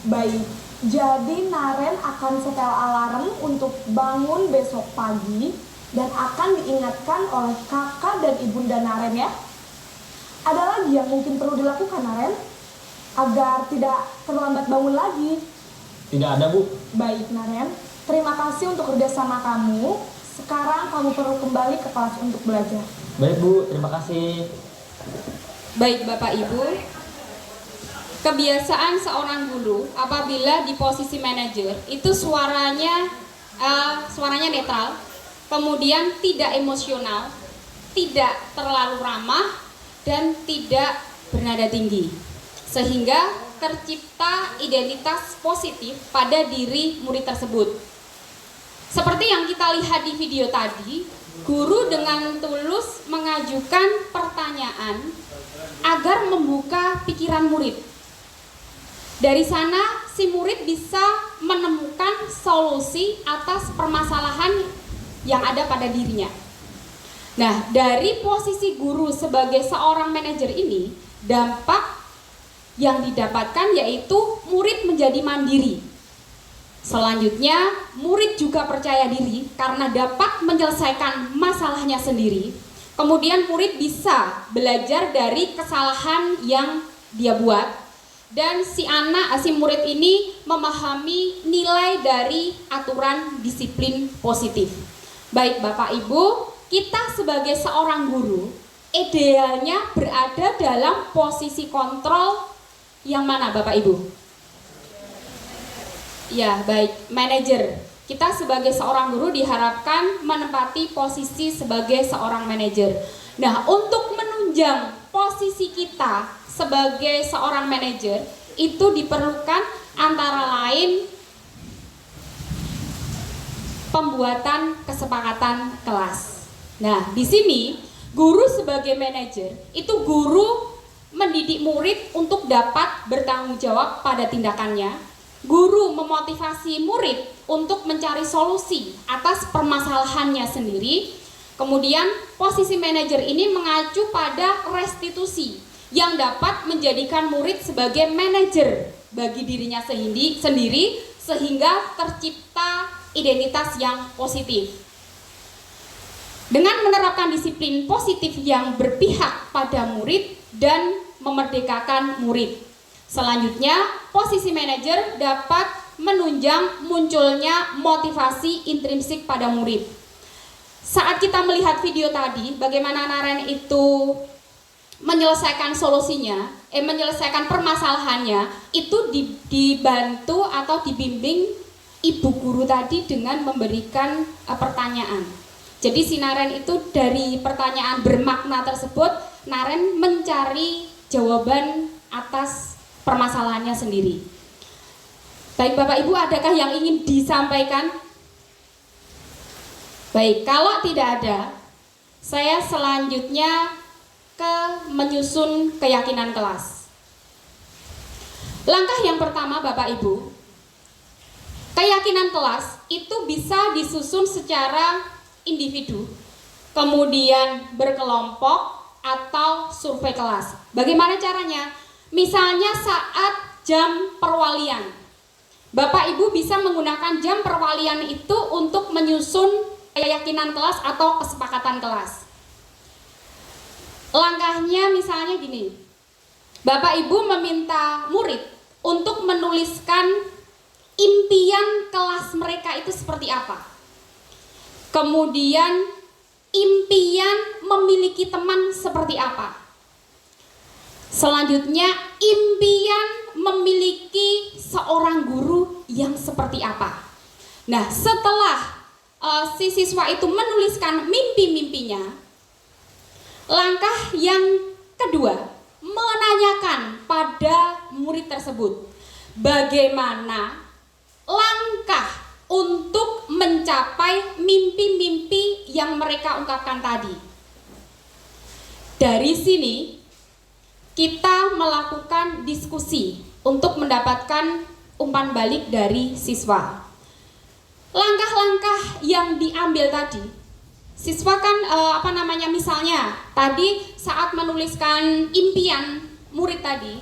Baik, jadi Naren akan setel alarm untuk bangun besok pagi dan akan diingatkan oleh kakak dan ibunda Naren ya. Ada lagi yang mungkin perlu dilakukan Naren agar tidak terlambat bangun lagi? Tidak ada, Bu. Baik Naren, terima kasih untuk kerjasama kamu. Sekarang kamu perlu kembali ke kelas untuk belajar. Baik, Bu. Terima kasih. Baik Bapak Ibu, kebiasaan seorang guru apabila di posisi manajer itu suaranya netral, kemudian tidak emosional, tidak terlalu ramah, dan tidak bernada tinggi, sehingga tercipta identitas positif pada diri murid tersebut. Seperti yang kita lihat di video tadi, guru dengan tulus mengajukan pertanyaan agar membuka pikiran murid. Dari sana si murid bisa menemukan solusi atas permasalahan yang ada pada dirinya. Nah, dari posisi guru sebagai seorang manajer ini, dampak yang didapatkan yaitu murid menjadi mandiri. Selanjutnya, murid juga percaya diri karena dapat menyelesaikan masalahnya sendiri. Kemudian murid bisa belajar dari kesalahan yang dia buat, dan si murid ini memahami nilai dari aturan disiplin positif. Baik Bapak Ibu, kita sebagai seorang guru idealnya berada dalam posisi kontrol yang mana Bapak Ibu? Ya, baik, manajer. Kita sebagai seorang guru diharapkan menempati posisi sebagai seorang manajer. Nah, untuk menunjang posisi kita sebagai seorang manajer itu diperlukan antara lain pembuatan kesepakatan kelas. Nah, di sini guru sebagai manajer itu guru mendidik murid untuk dapat bertanggung jawab pada tindakannya. Guru memotivasi murid untuk mencari solusi atas permasalahannya sendiri. Kemudian posisi manajer ini mengacu pada restitusi yang dapat menjadikan murid sebagai manajer bagi dirinya sendiri sehingga tercipta identitas yang positif. Dengan menerapkan disiplin positif yang berpihak pada murid dan memerdekakan murid. Selanjutnya, posisi manajer dapat menunjang munculnya motivasi intrinsik pada murid. Saat kita melihat video tadi, bagaimana Naren itu menyelesaikan solusinya, menyelesaikan permasalahannya, itu dibantu atau dibimbing ibu guru tadi dengan memberikan pertanyaan. Jadi si Naren itu dari pertanyaan bermakna tersebut, Naren mencari jawaban atas permasalahannya sendiri. Baik Bapak Ibu, adakah yang ingin disampaikan? Baik, kalau tidak ada, saya selanjutnya ke menyusun keyakinan kelas. Langkah yang pertama Bapak Ibu, keyakinan kelas itu bisa disusun secara individu, kemudian berkelompok atau survei kelas. Bagaimana caranya? Misalnya saat jam perwalian, Bapak Ibu bisa menggunakan jam perwalian itu untuk menyusun keyakinan kelas atau kesepakatan kelas. Langkahnya misalnya gini, Bapak Ibu meminta murid untuk menuliskan impian kelas mereka itu seperti apa. Kemudian impian memiliki teman seperti apa. Selanjutnya, impian memiliki seorang guru yang seperti apa. Nah, setelah si siswa itu menuliskan mimpi-mimpinya, langkah yang kedua, menanyakan pada murid tersebut bagaimana langkah untuk mencapai mimpi-mimpi yang mereka ungkapkan tadi. Dari sini kita melakukan diskusi untuk mendapatkan umpan balik dari siswa. Langkah-langkah yang diambil tadi, siswa kan misalnya tadi saat menuliskan impian murid tadi,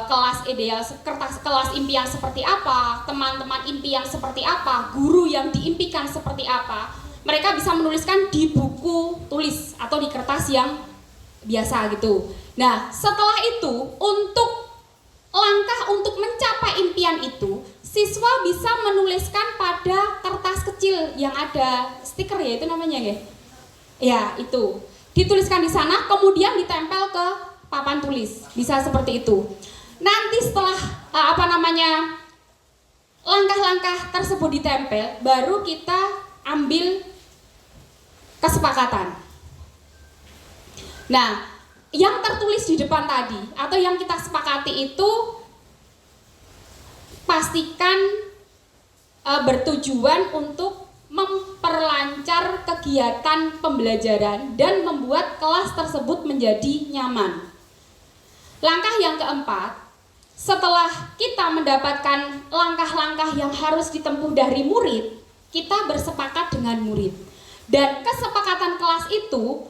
kelas ideal, kertas kelas impian seperti apa, teman-teman impian seperti apa, guru yang diimpikan seperti apa. mereka bisa menuliskan di buku tulis atau di kertas yang biasa gitu. Nah, setelah itu untuk langkah untuk mencapai impian itu, siswa bisa menuliskan pada kertas kecil yang ada stiker ya, itu namanya ya. Ya, itu. Dituliskan di sana kemudian ditempel ke papan tulis. Bisa seperti itu. Nanti setelah langkah-langkah tersebut ditempel, baru kita ambil kesepakatan. Nah, yang tertulis di depan tadi atau yang kita sepakati itu pastikan bertujuan untuk memperlancar kegiatan pembelajaran dan membuat kelas tersebut menjadi nyaman. Langkah yang keempat, setelah kita mendapatkan langkah-langkah yang harus ditempuh dari murid, kita bersepakat dengan murid. Dan kesepakatan kelas itu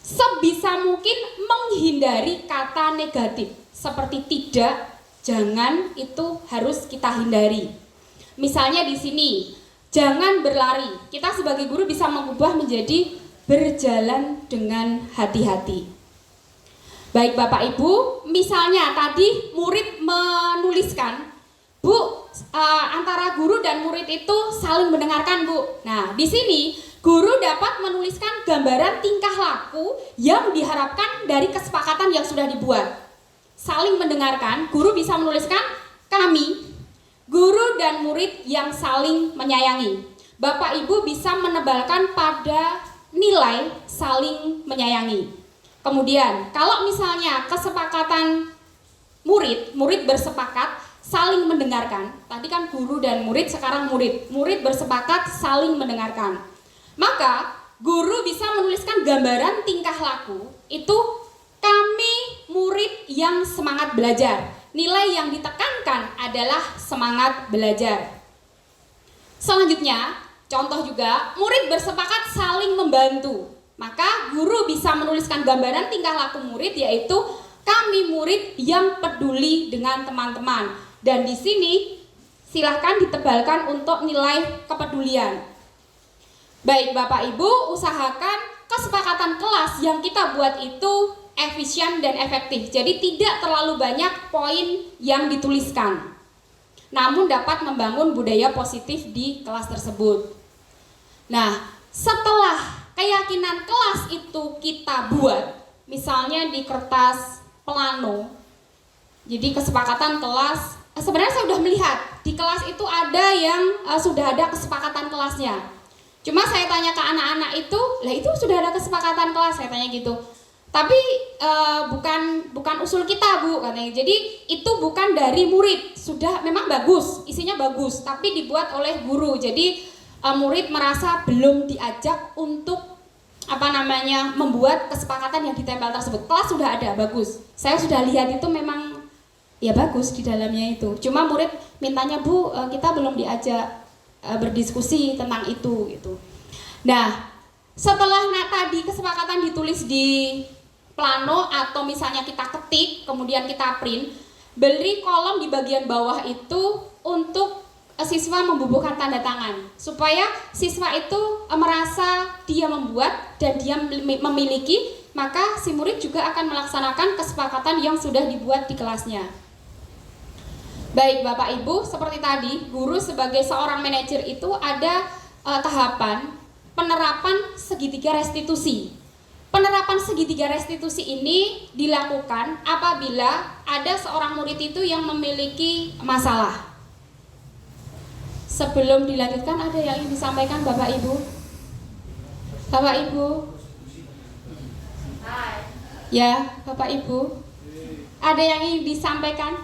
sebisa mungkin menghindari kata negatif seperti tidak, jangan, itu harus kita hindari. Misalnya di sini, jangan berlari. Kita sebagai guru bisa mengubah menjadi berjalan dengan hati-hati. Baik Bapak Ibu, misalnya tadi murid menuliskan, Bu, antara guru dan murid itu saling mendengarkan, Bu. Nah, di sini guru dapat menuliskan gambaran tingkah laku yang diharapkan dari kesepakatan yang sudah dibuat. Saling mendengarkan, guru bisa menuliskan kami, guru dan murid yang saling menyayangi. Bapak Ibu bisa menebalkan pada nilai saling menyayangi. Kemudian, kalau misalnya kesepakatan murid bersepakat saling mendengarkan. Tadi kan guru dan murid, sekarang murid bersepakat saling mendengarkan. Maka guru bisa menuliskan gambaran tingkah laku itu kami murid yang semangat belajar. Nilai yang ditekankan adalah semangat belajar. Selanjutnya, contoh juga murid bersepakat saling membantu. Maka guru bisa menuliskan gambaran tingkah laku murid yaitu kami murid yang peduli dengan teman-teman. Dan di sini silahkan ditebalkan untuk nilai kepedulian. Baik Bapak Ibu, usahakan kesepakatan kelas yang kita buat itu efisien dan efektif. Jadi tidak terlalu banyak poin yang dituliskan, namun dapat membangun budaya positif di kelas tersebut. Nah, setelah keyakinan kelas itu kita buat, misalnya di kertas plano, jadi kesepakatan kelas, sebenarnya saya sudah melihat di kelas itu ada yang sudah ada kesepakatan kelasnya. Cuma saya tanya ke anak-anak itu, lah itu sudah ada kesepakatan kelas, saya tanya gitu. Tapi bukan usul kita, Bu, katanya. Jadi itu bukan dari murid, sudah memang bagus, isinya bagus, tapi dibuat oleh guru. Jadi murid merasa belum diajak untuk membuat kesepakatan yang ditempel tersebut. Kelas sudah ada, bagus. Saya sudah lihat itu memang ya bagus di dalamnya itu. Cuma murid mintanya, Bu, kita belum diajak berdiskusi tentang itu gitu. Nah, setelah tadi kesepakatan ditulis di plano atau misalnya kita ketik, kemudian kita print, beri kolom di bagian bawah itu untuk siswa membubuhkan tanda tangan supaya siswa itu merasa dia membuat dan dia memiliki, maka si murid juga akan melaksanakan kesepakatan yang sudah dibuat di kelasnya. Baik Bapak Ibu, seperti tadi guru sebagai seorang manajer itu ada tahapan penerapan segitiga restitusi. Penerapan segitiga restitusi ini dilakukan apabila ada seorang murid itu yang memiliki masalah. Sebelum dilanjutkan, ada yang ingin disampaikan Bapak Ibu? Bapak Ibu? Ya, Bapak Ibu? Ada yang ingin disampaikan?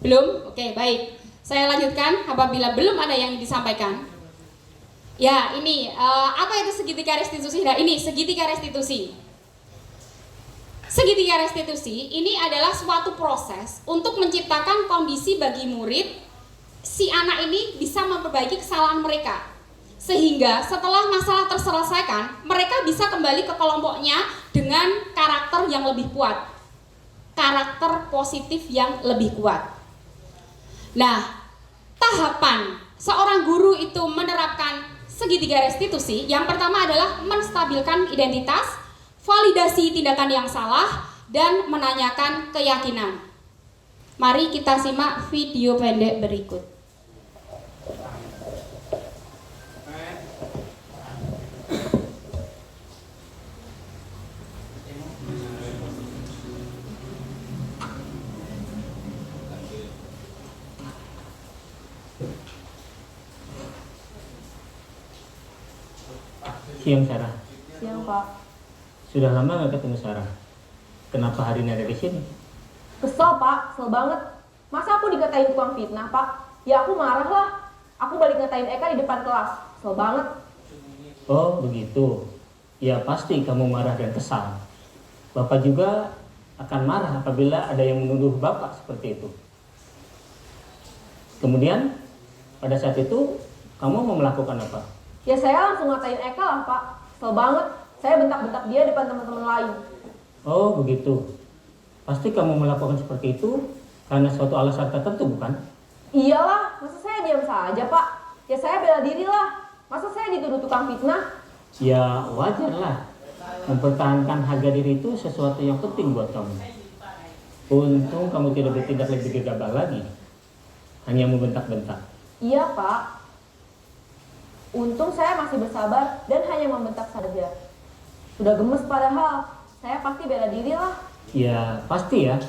Belum? Oke, baik. Saya lanjutkan apabila belum ada yang disampaikan. Ya, ini apa itu segitiga restitusi? Nah, ini segitiga restitusi. Segitiga restitusi ini adalah suatu proses untuk menciptakan kondisi bagi murid si anak ini bisa memperbaiki kesalahan mereka, sehingga setelah masalah terselesaikan mereka bisa kembali ke kelompoknya dengan karakter yang lebih kuat, karakter positif yang lebih kuat. Nah, tahapan seorang guru itu menerapkan segitiga restitusi, yang pertama adalah menstabilkan identitas, validasi tindakan yang salah, dan menanyakan keyakinan. Mari kita simak video pendek berikut. Siang Sarah. Siang, Pak. Sudah lama nggak ketemu Sarah. Kenapa hari ini ada di sini? Kesel, Pak. Kesel banget. Masa aku dikatain tukang fitnah, Pak? Ya aku marah lah. Aku balik ngatain Eka di depan kelas. Kesel banget. Oh begitu. Ya pasti kamu marah dan kesal. Bapak juga akan marah apabila ada yang menuduh Bapak seperti itu. Kemudian pada saat itu kamu mau melakukan apa? Ya saya langsung ngatain Eka lah, Pak. Kesel banget. Saya bentak-bentak dia depan teman-teman lain. Oh begitu. Pasti kamu melakukan seperti itu karena suatu alasan tertentu, bukan? Iyalah, masa saya diam saja, Pak? Ya saya bela diri lah. Masa saya dituduh tukang fitnah? Ya wajar lah. Mempertahankan harga diri itu sesuatu yang penting buat kamu. Untung kamu tidak bertindak lebih gegabah lagi. Hanya membentak-bentak. Iya, Pak. Untung saya masih bersabar dan hanya membentak saja. Sudah gemes padahal. Saya pasti bela diri lah. Ya pasti ya.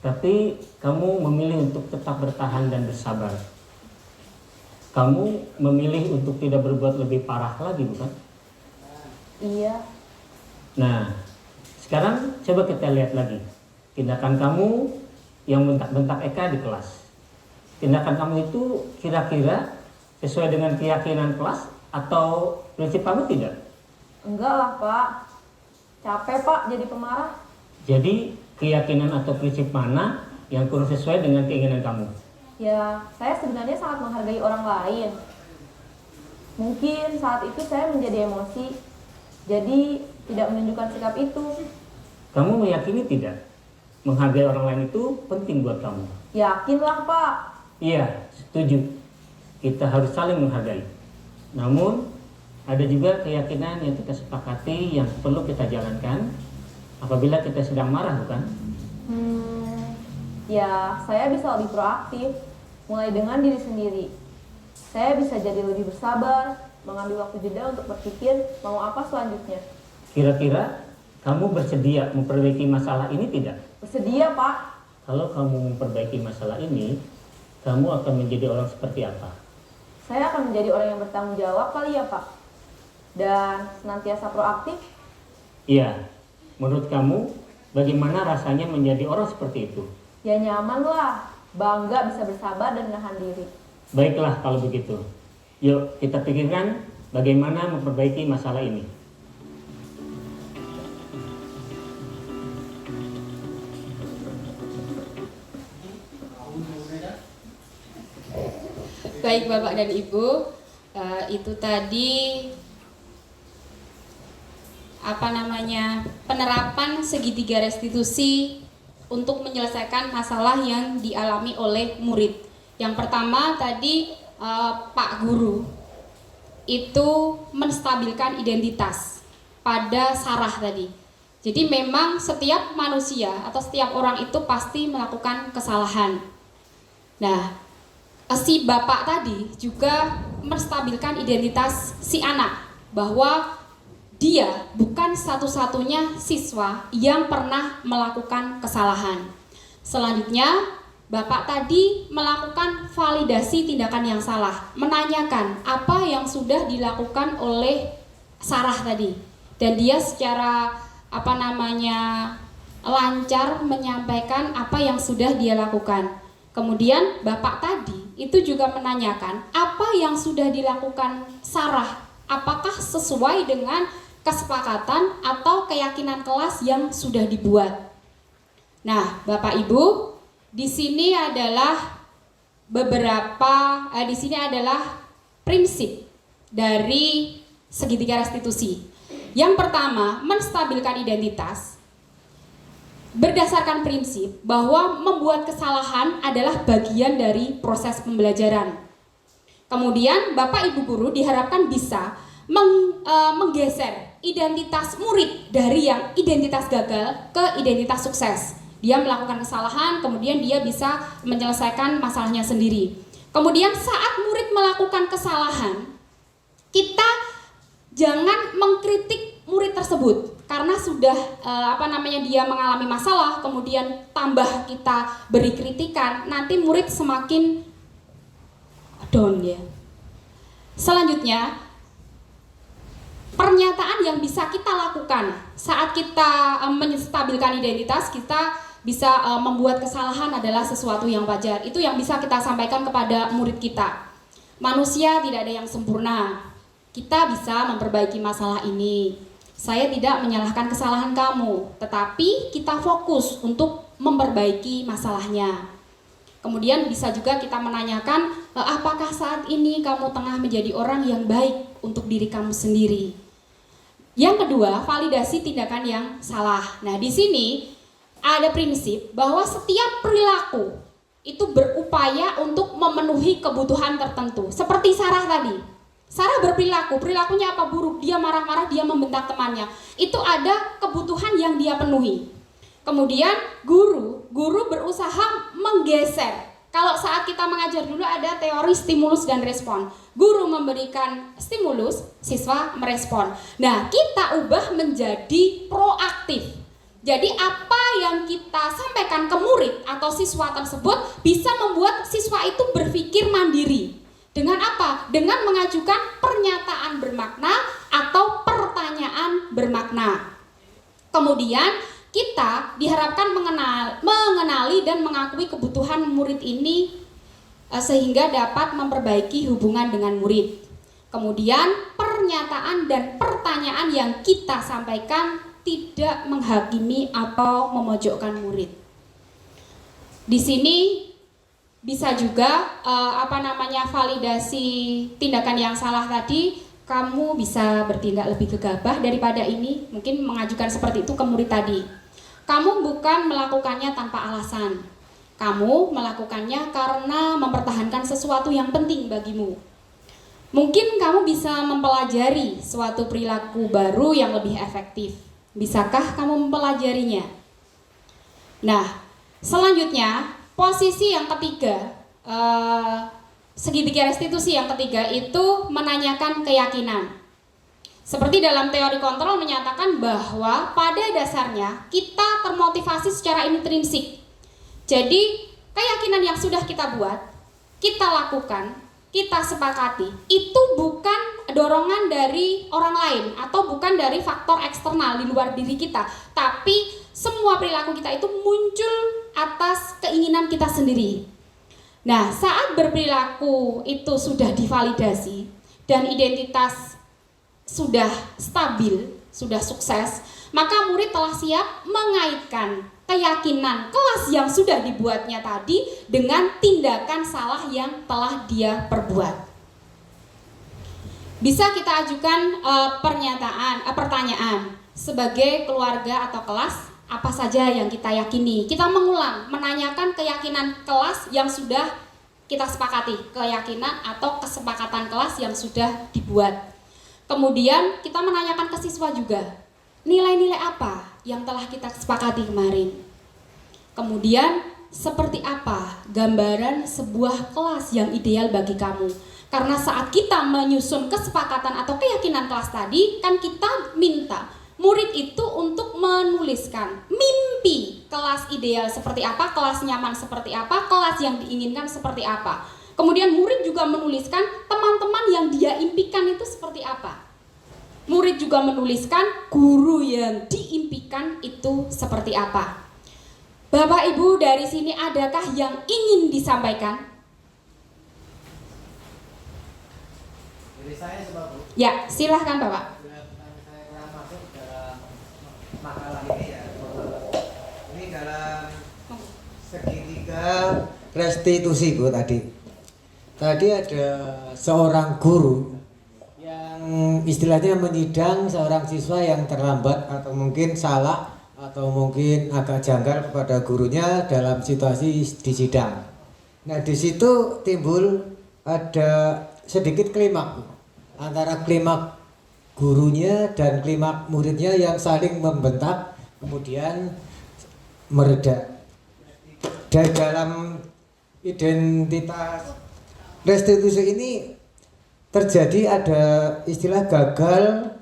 Tapi kamu memilih untuk tetap bertahan dan bersabar. Kamu memilih untuk tidak berbuat lebih parah lagi, bukan? Iya. Nah, sekarang coba kita lihat lagi. Tindakan kamu yang bentak-bentak Eka di kelas. Tindakan kamu itu kira-kira sesuai dengan keyakinan kelas atau prinsip kamu tidak? Enggak lah, Pak. Capek, Pak, jadi pemarah. Jadi keyakinan atau prinsip mana yang kurang sesuai dengan keinginan kamu? Ya, saya sebenarnya sangat menghargai orang lain. Mungkin saat itu saya menjadi emosi, jadi tidak menunjukkan sikap itu. Kamu meyakini tidak? Menghargai orang lain itu penting buat kamu. Yakinlah, Pak. Iya, setuju. Kita harus saling menghargai. Namun, ada juga keyakinan yang kita sepakati yang perlu kita jalankan apabila kita sedang marah, bukan? Ya, saya bisa lebih proaktif, mulai dengan diri sendiri. Saya bisa jadi lebih bersabar, mengambil waktu jeda untuk berpikir mau apa selanjutnya. Kira-kira kamu bersedia memperbaiki masalah ini tidak? Bersedia, Pak. Kalau kamu memperbaiki masalah ini, kamu akan menjadi orang seperti apa? Saya akan menjadi orang yang bertanggung jawab kali ya, Pak. Dan senantiasa proaktif. Iya, menurut kamu bagaimana rasanya menjadi orang seperti itu? Ya nyaman lah, bangga bisa bersabar dan menahan diri. Baiklah kalau begitu. Yuk kita pikirkan bagaimana memperbaiki masalah ini. Baik Bapak dan Ibu, itu tadi penerapan segitiga restitusi untuk menyelesaikan masalah yang dialami oleh murid. Yang pertama tadi Pak Guru itu menstabilkan identitas pada Sarah tadi. Jadi memang setiap manusia atau setiap orang itu pasti melakukan kesalahan. Nah, si bapak tadi juga menstabilkan identitas si anak bahwa dia bukan satu-satunya siswa yang pernah melakukan kesalahan. Selanjutnya, bapak tadi melakukan validasi tindakan yang salah, menanyakan apa yang sudah dilakukan oleh Sarah tadi. Dan dia secara lancar menyampaikan apa yang sudah dia lakukan. Kemudian bapak tadi itu juga menanyakan apa yang sudah dilakukan Sarah, apakah sesuai dengan kesepakatan atau keyakinan kelas yang sudah dibuat. Nah, Bapak Ibu, di sini adalah prinsip dari segitiga restitusi. Yang pertama, menstabilkan identitas berdasarkan prinsip bahwa membuat kesalahan adalah bagian dari proses pembelajaran. Kemudian Bapak Ibu guru diharapkan bisa menggeser identitas murid dari yang identitas gagal ke identitas sukses. Dia melakukan kesalahan, kemudian dia bisa menyelesaikan masalahnya sendiri. Kemudian saat murid melakukan kesalahan, kita jangan mengkritik murid tersebut karena sudah dia mengalami masalah, kemudian tambah kita beri kritikan, nanti murid semakin down ya. Selanjutnya, pernyataan yang bisa kita lakukan saat kita menstabilkan identitas, kita bisa membuat kesalahan adalah sesuatu yang wajar. Itu yang bisa kita sampaikan kepada murid kita. Manusia tidak ada yang sempurna. Kita bisa memperbaiki masalah ini. Saya tidak menyalahkan kesalahan kamu, tetapi kita fokus untuk memperbaiki masalahnya. Kemudian bisa juga kita menanyakan, apakah saat ini kamu tengah menjadi orang yang baik untuk diri kamu sendiri? Yang kedua, validasi tindakan yang salah. Nah, di sini ada prinsip bahwa setiap perilaku itu berupaya untuk memenuhi kebutuhan tertentu. Seperti Sarah tadi. Sarah perilakunya apa? Buruk, dia marah-marah, dia membentak temannya. Itu ada kebutuhan yang dia penuhi. Kemudian guru berusaha menggeser. Kalau saat kita mengajar dulu ada teori stimulus dan respon. Guru memberikan stimulus, siswa merespon. Nah, kita ubah menjadi proaktif. Jadi apa yang kita sampaikan ke murid atau siswa tersebut bisa membuat siswa itu berpikir mandiri. Dengan apa? Dengan mengajukan pernyataan bermakna atau pertanyaan bermakna. Kemudian kita diharapkan mengenali dan mengakui kebutuhan murid ini sehingga dapat memperbaiki hubungan dengan murid. Kemudian pernyataan dan pertanyaan yang kita sampaikan tidak menghakimi atau memojokkan murid. Di sini bisa juga validasi tindakan yang salah tadi, kamu bisa bertindak lebih gegabah daripada ini, mungkin mengajukan seperti itu ke murid tadi. Kamu bukan melakukannya tanpa alasan. Kamu melakukannya karena mempertahankan sesuatu yang penting bagimu. Mungkin kamu bisa mempelajari suatu perilaku baru yang lebih efektif. Bisakah kamu mempelajarinya? Nah, selanjutnya posisi yang ketiga, segitiga restitusi yang ketiga itu menanyakan keyakinan. Seperti dalam teori kontrol menyatakan bahwa pada dasarnya kita termotivasi secara intrinsik. Jadi keyakinan yang sudah kita buat, kita lakukan, kita sepakati, itu bukan dorongan dari orang lain atau bukan dari faktor eksternal di luar diri kita, tapi semua perilaku kita itu muncul atas keinginan kita sendiri. Nah, saat berperilaku itu sudah divalidasi dan identitas sudah stabil, sudah sukses, maka murid telah siap mengaitkan keyakinan kelas yang sudah dibuatnya tadi dengan tindakan salah yang telah dia perbuat. Bisa kita ajukan pertanyaan sebagai keluarga atau kelas, apa saja yang kita yakini. Kita mengulang, menanyakan keyakinan kelas yang sudah kita sepakati, keyakinan atau kesepakatan kelas yang sudah dibuat. Kemudian kita menanyakan ke siswa juga, nilai-nilai apa yang telah kita sepakati kemarin. Kemudian seperti apa gambaran sebuah kelas yang ideal bagi kamu. Karena saat kita menyusun kesepakatan atau keyakinan kelas tadi, kan kita minta murid itu untuk menuliskan mimpi kelas ideal seperti apa, kelas nyaman seperti apa, kelas yang diinginkan seperti apa. Kemudian murid juga menuliskan teman-teman yang dia impikan itu seperti apa. Murid juga menuliskan guru yang diimpikan itu seperti apa. Bapak Ibu dari sini adakah yang ingin disampaikan? Dari saya sebab Ya, silahkan Bapak. makalah ini ya, ini dalam segitiga restitusi Bu tadi ada seorang guru yang istilahnya menyidang seorang siswa yang terlambat atau mungkin salah atau mungkin agak janggal kepada gurunya dalam situasi di sidang. Nah, di situ timbul ada sedikit klimak Bu. Antara klimak gurunya dan klimak muridnya yang saling membentak kemudian mereda. Dan dalam identitas restitusi ini terjadi ada istilah gagal,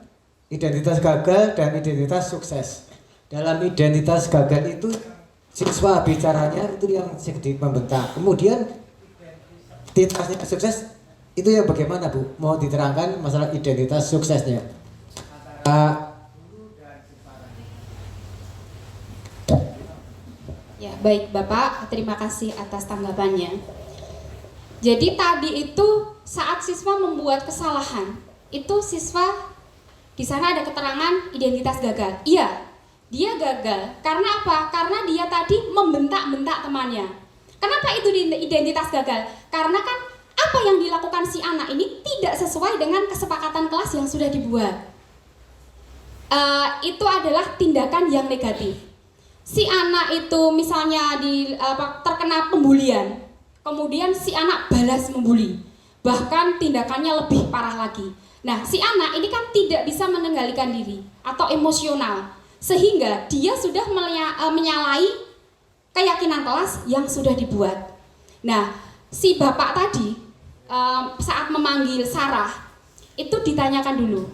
identitas gagal dan identitas sukses. Dalam identitas gagal itu siswa bicaranya itu yang sedikit membentak. Kemudian identitasnya sukses itu yang bagaimana Bu? Mau diterangkan masalah identitas suksesnya? Ya, baik Bapak, terima kasih atas tanggapannya. Jadi tadi itu saat siswa membuat kesalahan, itu siswa di sana ada keterangan identitas gagal. Iya, dia gagal. Karena apa? Karena dia tadi membentak-bentak temannya. Kenapa itu identitas gagal? Karena kan apa yang dilakukan si anak ini tidak sesuai dengan kesepakatan kelas yang sudah dibuat. Itu adalah tindakan yang negatif. Si anak itu misalnya terkena pembulian, kemudian si anak balas membuli, bahkan tindakannya lebih parah lagi. Nah, si anak ini kan tidak bisa mengendalikan diri atau emosional, sehingga dia sudah menyalahi keyakinan kelas yang sudah dibuat. Nah, si bapak tadi saat memanggil Sarah itu ditanyakan dulu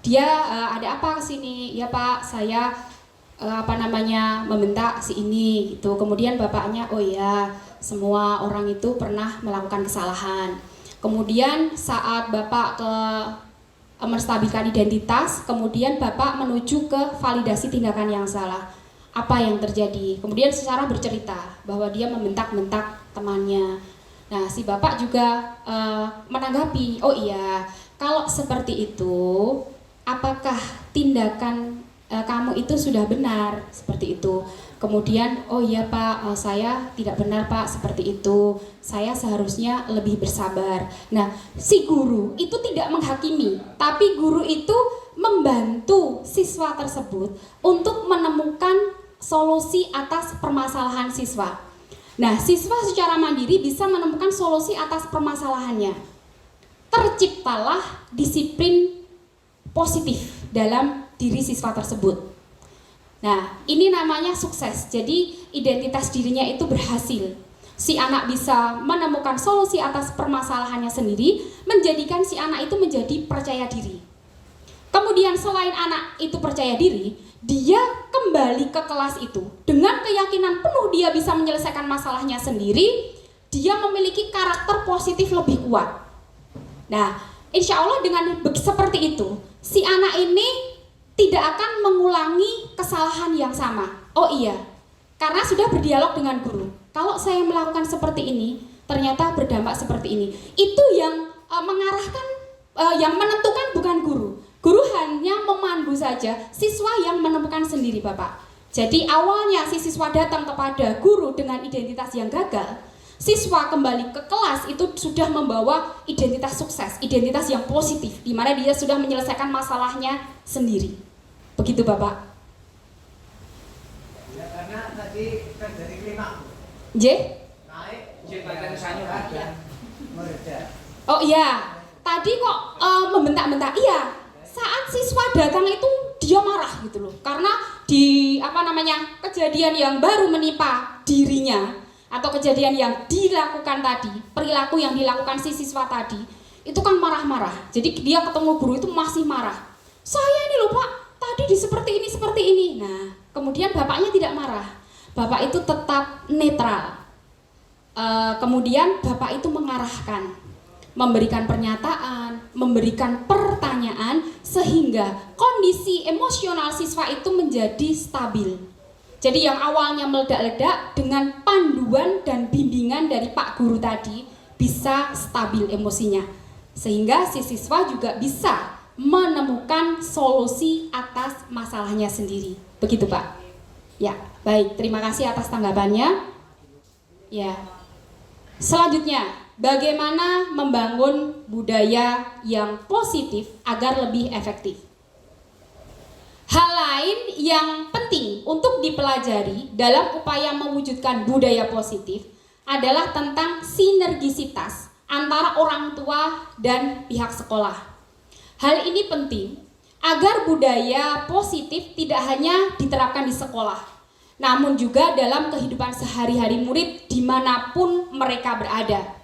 dia ada apa kesini? Ya Pak, saya membentak si ini gitu. Kemudian bapaknya, oh ya, semua orang itu pernah melakukan kesalahan. Kemudian saat bapak menstabilkan identitas, kemudian bapak menuju ke validasi tindakan yang salah. Apa yang terjadi? Kemudian secara bercerita bahwa dia membentak-bentak temannya. Nah, si bapak juga menanggapi, oh iya, kalau seperti itu, apakah tindakan kamu itu sudah benar? Seperti itu. Kemudian, oh iya Pak, saya tidak benar Pak, seperti itu. Saya seharusnya lebih bersabar. Nah, si guru itu tidak menghakimi, tapi guru itu membantu siswa tersebut untuk menemukan solusi atas permasalahan siswa. Nah, siswa secara mandiri bisa menemukan solusi atas permasalahannya. Terciptalah disiplin positif dalam diri siswa tersebut. Nah, ini namanya sukses. Jadi, identitas dirinya itu berhasil. Si anak bisa menemukan solusi atas permasalahannya sendiri, menjadikan si anak itu menjadi percaya diri. Kemudian selain anak itu percaya diri, dia kembali ke kelas itu dengan keyakinan penuh dia bisa menyelesaikan masalahnya sendiri. Dia memiliki karakter positif lebih kuat. Nah, insya Allah dengan seperti itu, si anak ini tidak akan mengulangi kesalahan yang sama. Oh iya, karena sudah berdialog dengan guru. Kalau saya melakukan seperti ini, ternyata berdampak seperti ini. Itu yang mengarahkan, yang menentukan bukan guru. Guru hanya memandu saja, siswa yang menemukan sendiri Bapak. Jadi awalnya si siswa datang kepada guru dengan identitas yang gagal, siswa kembali ke kelas itu sudah membawa identitas sukses, identitas yang positif, di mana dia sudah menyelesaikan masalahnya sendiri. Begitu Bapak. Ya, karena tadi kan dari klimak. J? Naik, dan mereda. Oh iya, tadi kok membentak-bentak. Iya. Saat siswa datang itu dia marah gitu loh, karena di kejadian yang baru menimpa dirinya atau kejadian yang dilakukan tadi, perilaku yang dilakukan si siswa tadi itu kan marah-marah. Jadi dia ketemu guru itu masih marah. Saya ini loh Pak, tadi seperti ini. Nah, kemudian bapaknya tidak marah. Bapak itu tetap netral. Kemudian bapak itu mengarahkan, memberikan pernyataan, memberikan pertanyaan, sehingga kondisi emosional siswa itu menjadi stabil. Jadi yang awalnya meledak-ledak dengan panduan dan bimbingan dari Pak Guru tadi bisa stabil emosinya. Sehingga si siswa juga bisa menemukan solusi atas masalahnya sendiri. Begitu Pak? Ya, baik. Terima kasih atas tanggapannya. Ya. Selanjutnya, bagaimana membangun budaya yang positif agar lebih efektif? Hal lain yang penting untuk dipelajari dalam upaya mewujudkan budaya positif adalah tentang sinergisitas antara orang tua dan pihak sekolah. Hal ini penting agar budaya positif tidak hanya diterapkan di sekolah, namun juga dalam kehidupan sehari-hari murid dimanapun mereka berada.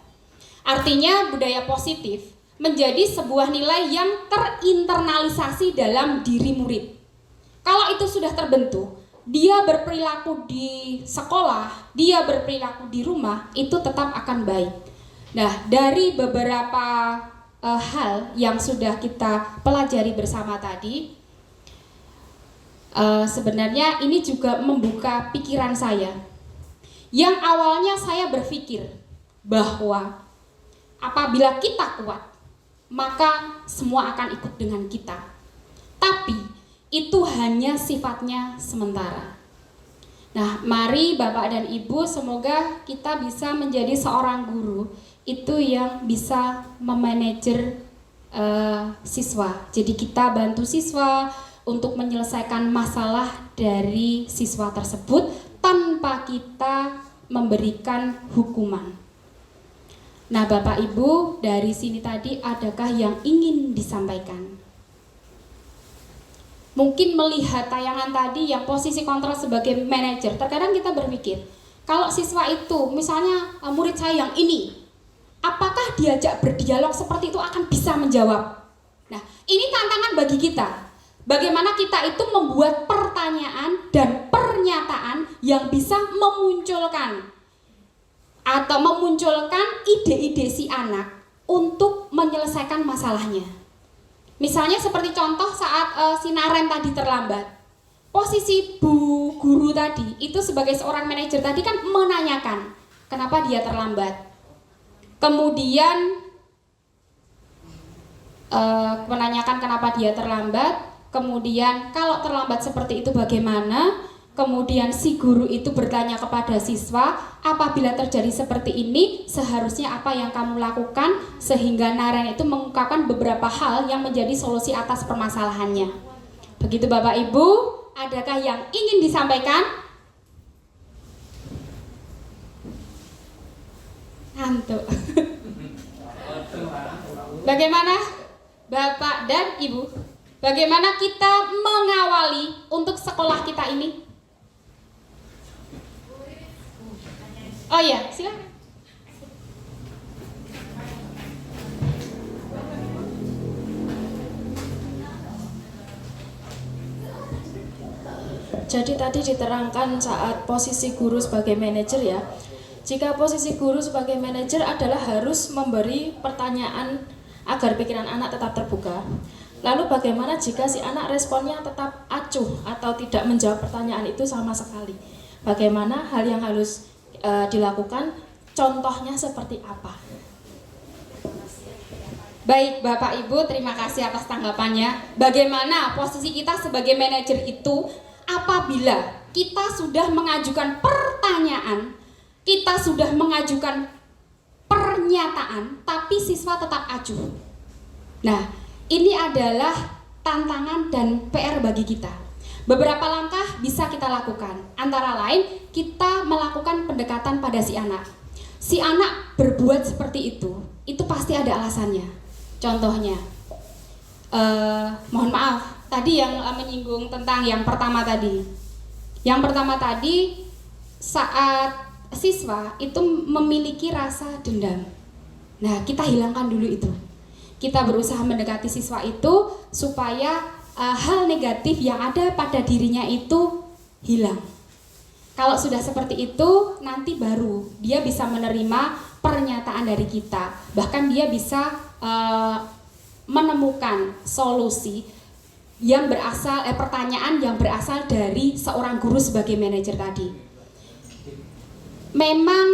Artinya budaya positif menjadi sebuah nilai yang terinternalisasi dalam diri murid. Kalau itu sudah terbentuk, dia berperilaku di sekolah, dia berperilaku di rumah, itu tetap akan baik. Nah, dari beberapa hal yang sudah kita pelajari bersama tadi, sebenarnya ini juga membuka pikiran saya. Yang awalnya saya berpikir bahwa apabila kita kuat, maka semua akan ikut dengan kita. Tapi itu hanya sifatnya sementara. Nah, mari Bapak dan Ibu, semoga kita bisa menjadi seorang guru itu yang bisa memanajer siswa. Jadi kita bantu siswa untuk menyelesaikan masalah dari siswa tersebut tanpa kita memberikan hukuman. Nah, Bapak Ibu, dari sini tadi adakah yang ingin disampaikan? Mungkin melihat tayangan tadi yang posisi kontrol sebagai manajer, terkadang kita berpikir, kalau siswa itu, misalnya murid saya yang ini, apakah diajak berdialog seperti itu akan bisa menjawab? Nah, ini tantangan bagi kita. Bagaimana kita itu membuat pertanyaan dan pernyataan yang bisa memunculkan ide-ide si anak untuk menyelesaikan masalahnya. Misalnya seperti contoh saat si Naren tadi terlambat. Posisi Bu Guru tadi itu sebagai seorang manajer tadi kan menanyakan kenapa dia terlambat. Kemudian menanyakan kenapa dia terlambat. Kemudian kalau terlambat seperti itu bagaimana? Kemudian si guru itu bertanya kepada siswa, apabila terjadi seperti ini, seharusnya apa yang kamu lakukan? Sehingga Naren itu mengungkapkan beberapa hal yang menjadi solusi atas permasalahannya. Begitu Bapak Ibu, adakah yang ingin disampaikan? Ngantuk. Bagaimana Bapak dan Ibu? Bagaimana kita mengawali untuk sekolah kita ini? Oh iya, silakan. Jadi tadi diterangkan saat posisi guru sebagai manajer ya. Jika posisi guru sebagai manajer adalah harus memberi pertanyaan agar pikiran anak tetap terbuka. Lalu bagaimana jika si anak responnya tetap acuh atau tidak menjawab pertanyaan itu sama sekali? Bagaimana hal yang harus dilakukan? Contohnya seperti apa? Baik Bapak Ibu, terima kasih atas tanggapannya. Bagaimana posisi kita sebagai manajer itu apabila kita sudah mengajukan pertanyaan, kita sudah mengajukan pernyataan, tapi siswa tetap acuh. Nah, ini adalah tantangan dan PR bagi kita. Beberapa langkah bisa kita lakukan. Antara lain, kita melakukan pendekatan pada si anak. Si anak berbuat seperti itu pasti ada alasannya. Contohnya, mohon maaf, tadi yang menyinggung tentang yang pertama tadi. Yang pertama tadi, saat siswa itu memiliki rasa dendam. Nah, kita hilangkan dulu itu. Kita berusaha mendekati siswa itu supaya hal negatif yang ada pada dirinya itu hilang. Kalau sudah seperti itu, nanti baru dia bisa menerima pernyataan dari kita. Bahkan dia bisa menemukan solusi yang berasal, pertanyaan yang berasal dari seorang guru sebagai manajer tadi. Memang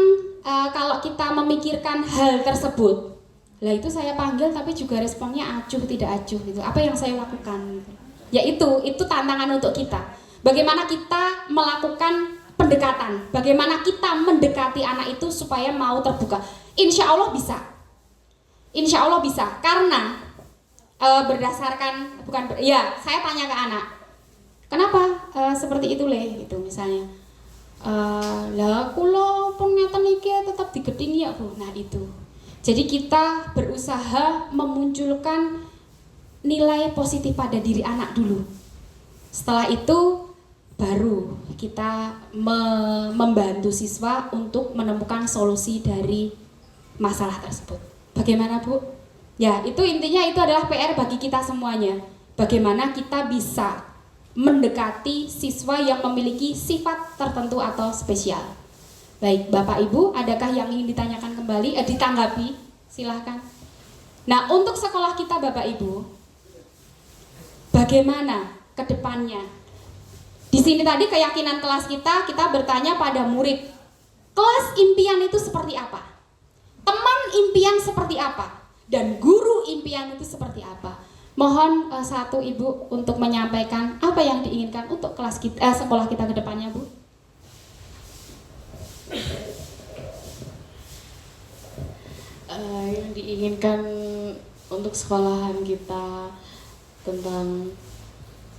kalau kita memikirkan hal tersebut, lah itu saya panggil tapi juga responnya acuh tidak acuh gitu. Apa yang saya lakukan? Gitu. Ya itu tantangan untuk kita. Bagaimana kita melakukan pendekatan? Bagaimana kita mendekati anak itu supaya mau terbuka? Insya Allah bisa. Insya Allah bisa. Karena berdasarkan saya tanya ke anak, kenapa seperti itu Le? Gitu misalnya. Lah kula pun ngeten iki tetap digedhingi ya Bu. Nah itu. Jadi kita berusaha memunculkan nilai positif pada diri anak dulu. Setelah itu baru kita membantu siswa untuk menemukan solusi dari masalah tersebut. Bagaimana, Bu? Ya, itu intinya itu adalah PR bagi kita semuanya. Bagaimana kita bisa mendekati siswa yang memiliki sifat tertentu atau spesial. Baik, Bapak Ibu, adakah yang ingin ditanyakan kembali? Ditanggapi, silahkan. Nah, untuk sekolah kita Bapak Ibu, bagaimana ke depannya? Di sini tadi keyakinan kelas kita bertanya pada murid, kelas impian itu seperti apa? Teman impian seperti apa? Dan guru impian itu seperti apa? Mohon satu Ibu untuk menyampaikan apa yang diinginkan untuk kelas kita, sekolah kita ke depannya, Bu. Yang diinginkan untuk sekolahan kita tentang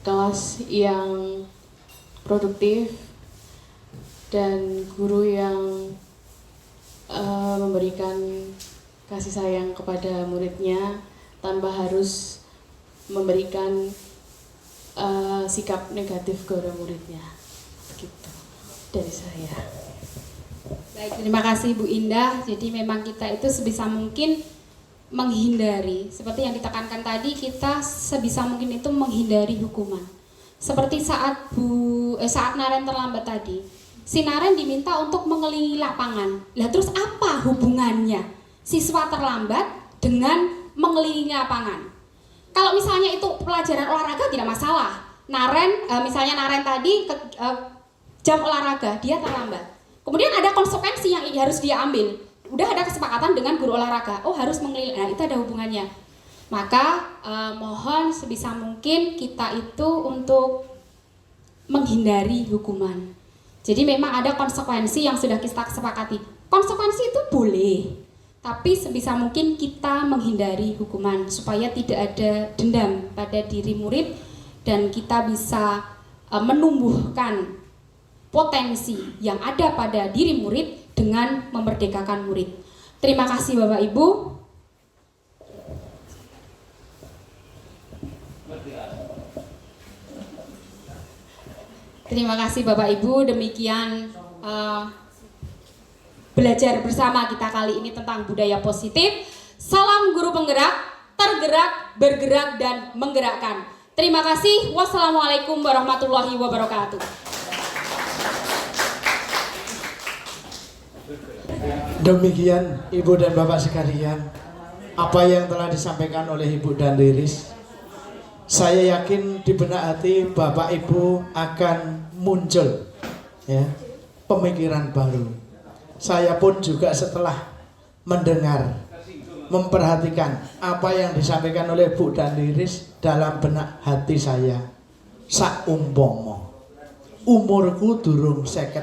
kelas yang produktif dan guru yang memberikan kasih sayang kepada muridnya tanpa harus memberikan sikap negatif ke muridnya. Begitu dari saya. Baik, terima kasih Bu Indah. Jadi memang kita itu sebisa mungkin menghindari, seperti yang ditekankan tadi, kita sebisa mungkin itu menghindari hukuman. Seperti saat Naren terlambat tadi, si Naren diminta untuk mengelilingi lapangan. Lah terus apa hubungannya siswa terlambat dengan mengelilingi lapangan? Kalau misalnya itu pelajaran olahraga tidak masalah. Misalnya Naren tadi jam olahraga dia terlambat. Kemudian ada konsekuensi yang harus dia ambil. Udah ada kesepakatan dengan guru olahraga. Oh, harus mengelilingi. Nah, itu ada hubungannya. Maka mohon sebisa mungkin kita itu untuk menghindari hukuman. Jadi memang ada konsekuensi yang sudah kita sepakati. Konsekuensi itu boleh, tapi sebisa mungkin kita menghindari hukuman supaya tidak ada dendam pada diri murid dan kita bisa menumbuhkan potensi yang ada pada diri murid dengan memerdekakan murid. Terima kasih Bapak Ibu. Terima kasih Bapak Ibu. Demikian belajar bersama kita kali ini tentang budaya positif. Salam guru penggerak, tergerak, bergerak, dan menggerakkan. Terima kasih. Wassalamualaikum warahmatullahi wabarakatuh. Demikian Ibu dan Bapak sekalian, apa yang telah disampaikan oleh Ibu dan Riris. Saya yakin di benak hati Bapak Ibu akan muncul ya, pemikiran baru. Saya pun juga setelah mendengar, memperhatikan apa yang disampaikan oleh Bu dan Riris dalam benak hati saya, saumpama umurku durung 58.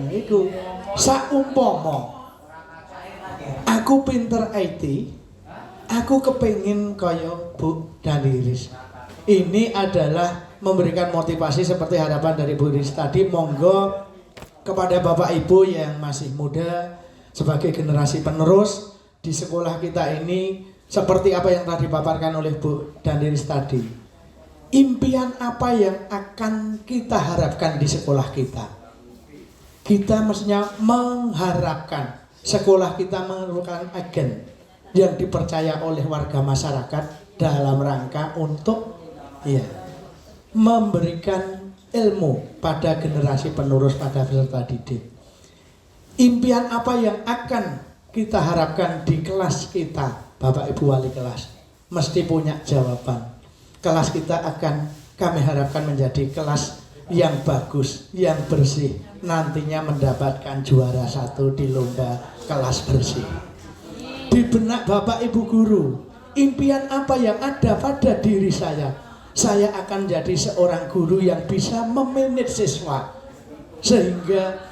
Iku saumpama aku pinter IT, aku kepengin kaya Bu dan Riris. Ini adalah memberikan motivasi seperti harapan dari Bu Riris tadi. Monggo kepada Bapak Ibu yang masih muda sebagai generasi penerus di sekolah kita ini, seperti apa yang tadi dipaparkan oleh Bu dan Riris tadi. Impian apa yang akan kita harapkan di sekolah kita? Kita mestinya mengharapkan sekolah kita merupakan agen yang dipercaya oleh warga masyarakat dalam rangka untuk memberikan ilmu pada generasi penerus, pada peserta didik. Impian apa yang akan kita harapkan di kelas kita, Bapak Ibu wali kelas mesti punya jawaban. Kelas kita akan kami harapkan menjadi kelas yang bagus, yang bersih, nantinya mendapatkan juara 1 di lomba kelas bersih. Di benak Bapak Ibu guru, impian apa yang ada pada diri saya? Saya akan jadi seorang guru yang bisa memanage siswa, sehingga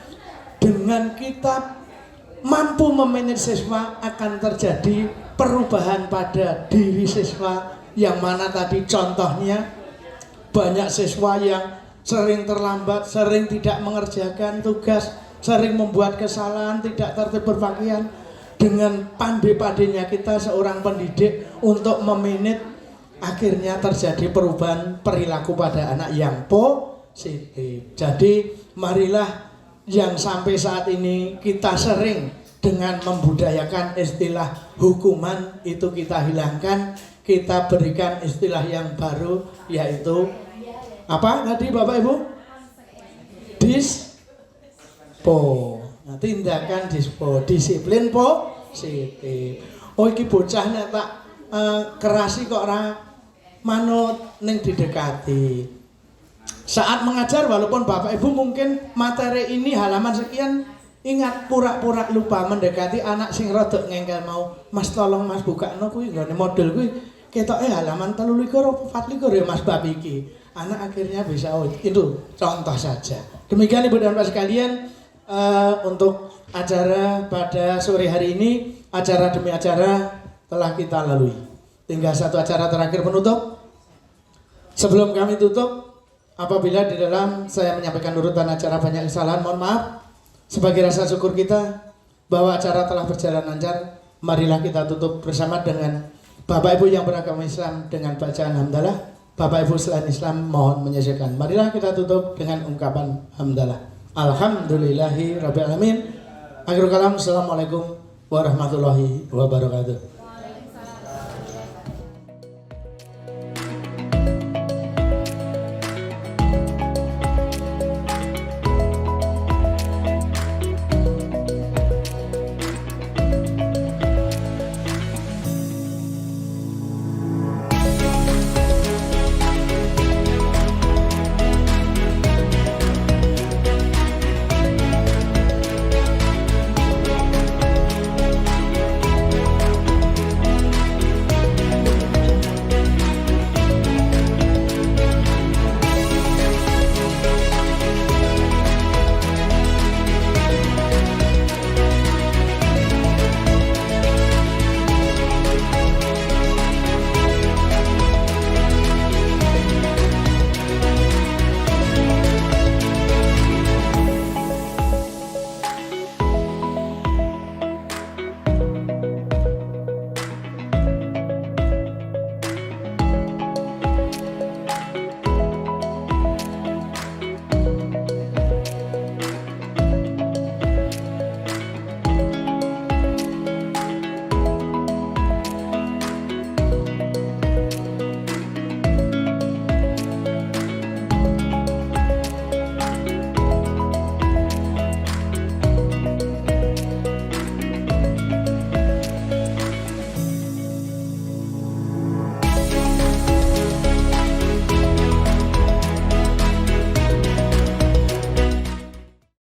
dengan kita mampu memanage siswa akan terjadi perubahan pada diri siswa, yang mana tadi contohnya banyak siswa yang sering terlambat, sering tidak mengerjakan tugas, sering membuat kesalahan, tidak tertib berpakaian. Dengan pandai-pandainya kita seorang pendidik untuk memanage, akhirnya terjadi perubahan perilaku pada anak yang positif. Jadi marilah yang sampai saat ini kita sering dengan membudayakan istilah hukuman itu kita hilangkan, kita berikan istilah yang baru, yaitu apa tadi Bapak Ibu? Nah, tindakan disiplin positif. Oh iki bocah nek tak kerasi kok ora manut ning didekati. Saat mengajar walaupun Bapak Ibu mungkin materi ini halaman sekian, ingat pura-pura lupa mendekati anak sing rodok ngengkel mau, Mas tolong Mas bukakno kuwi nggone model kuwi ketoke halaman 23 apa 24 ya Mas bab iki. Anak akhirnya bisa itu contoh saja. Demikian Ibu dan Bapak sekalian, untuk acara pada sore hari ini, acara demi acara telah kita lalui. Tinggal satu acara terakhir penutup. Sebelum kami tutup, apabila di dalam saya menyampaikan urutan acara banyak kesalahan, mohon maaf. Sebagai rasa syukur kita bahwa acara telah berjalan lancar, marilah kita tutup bersama dengan Bapak Ibu yang beragama Islam dengan bacaan hamdalah. Bapak Ibu selain Islam mohon menyaksikan. Marilah kita tutup dengan ungkapan hamdalah. Alhamdulillahi rabbil alamin. Akhirul kalam. Assalamualaikum warahmatullahi wabarakatuh.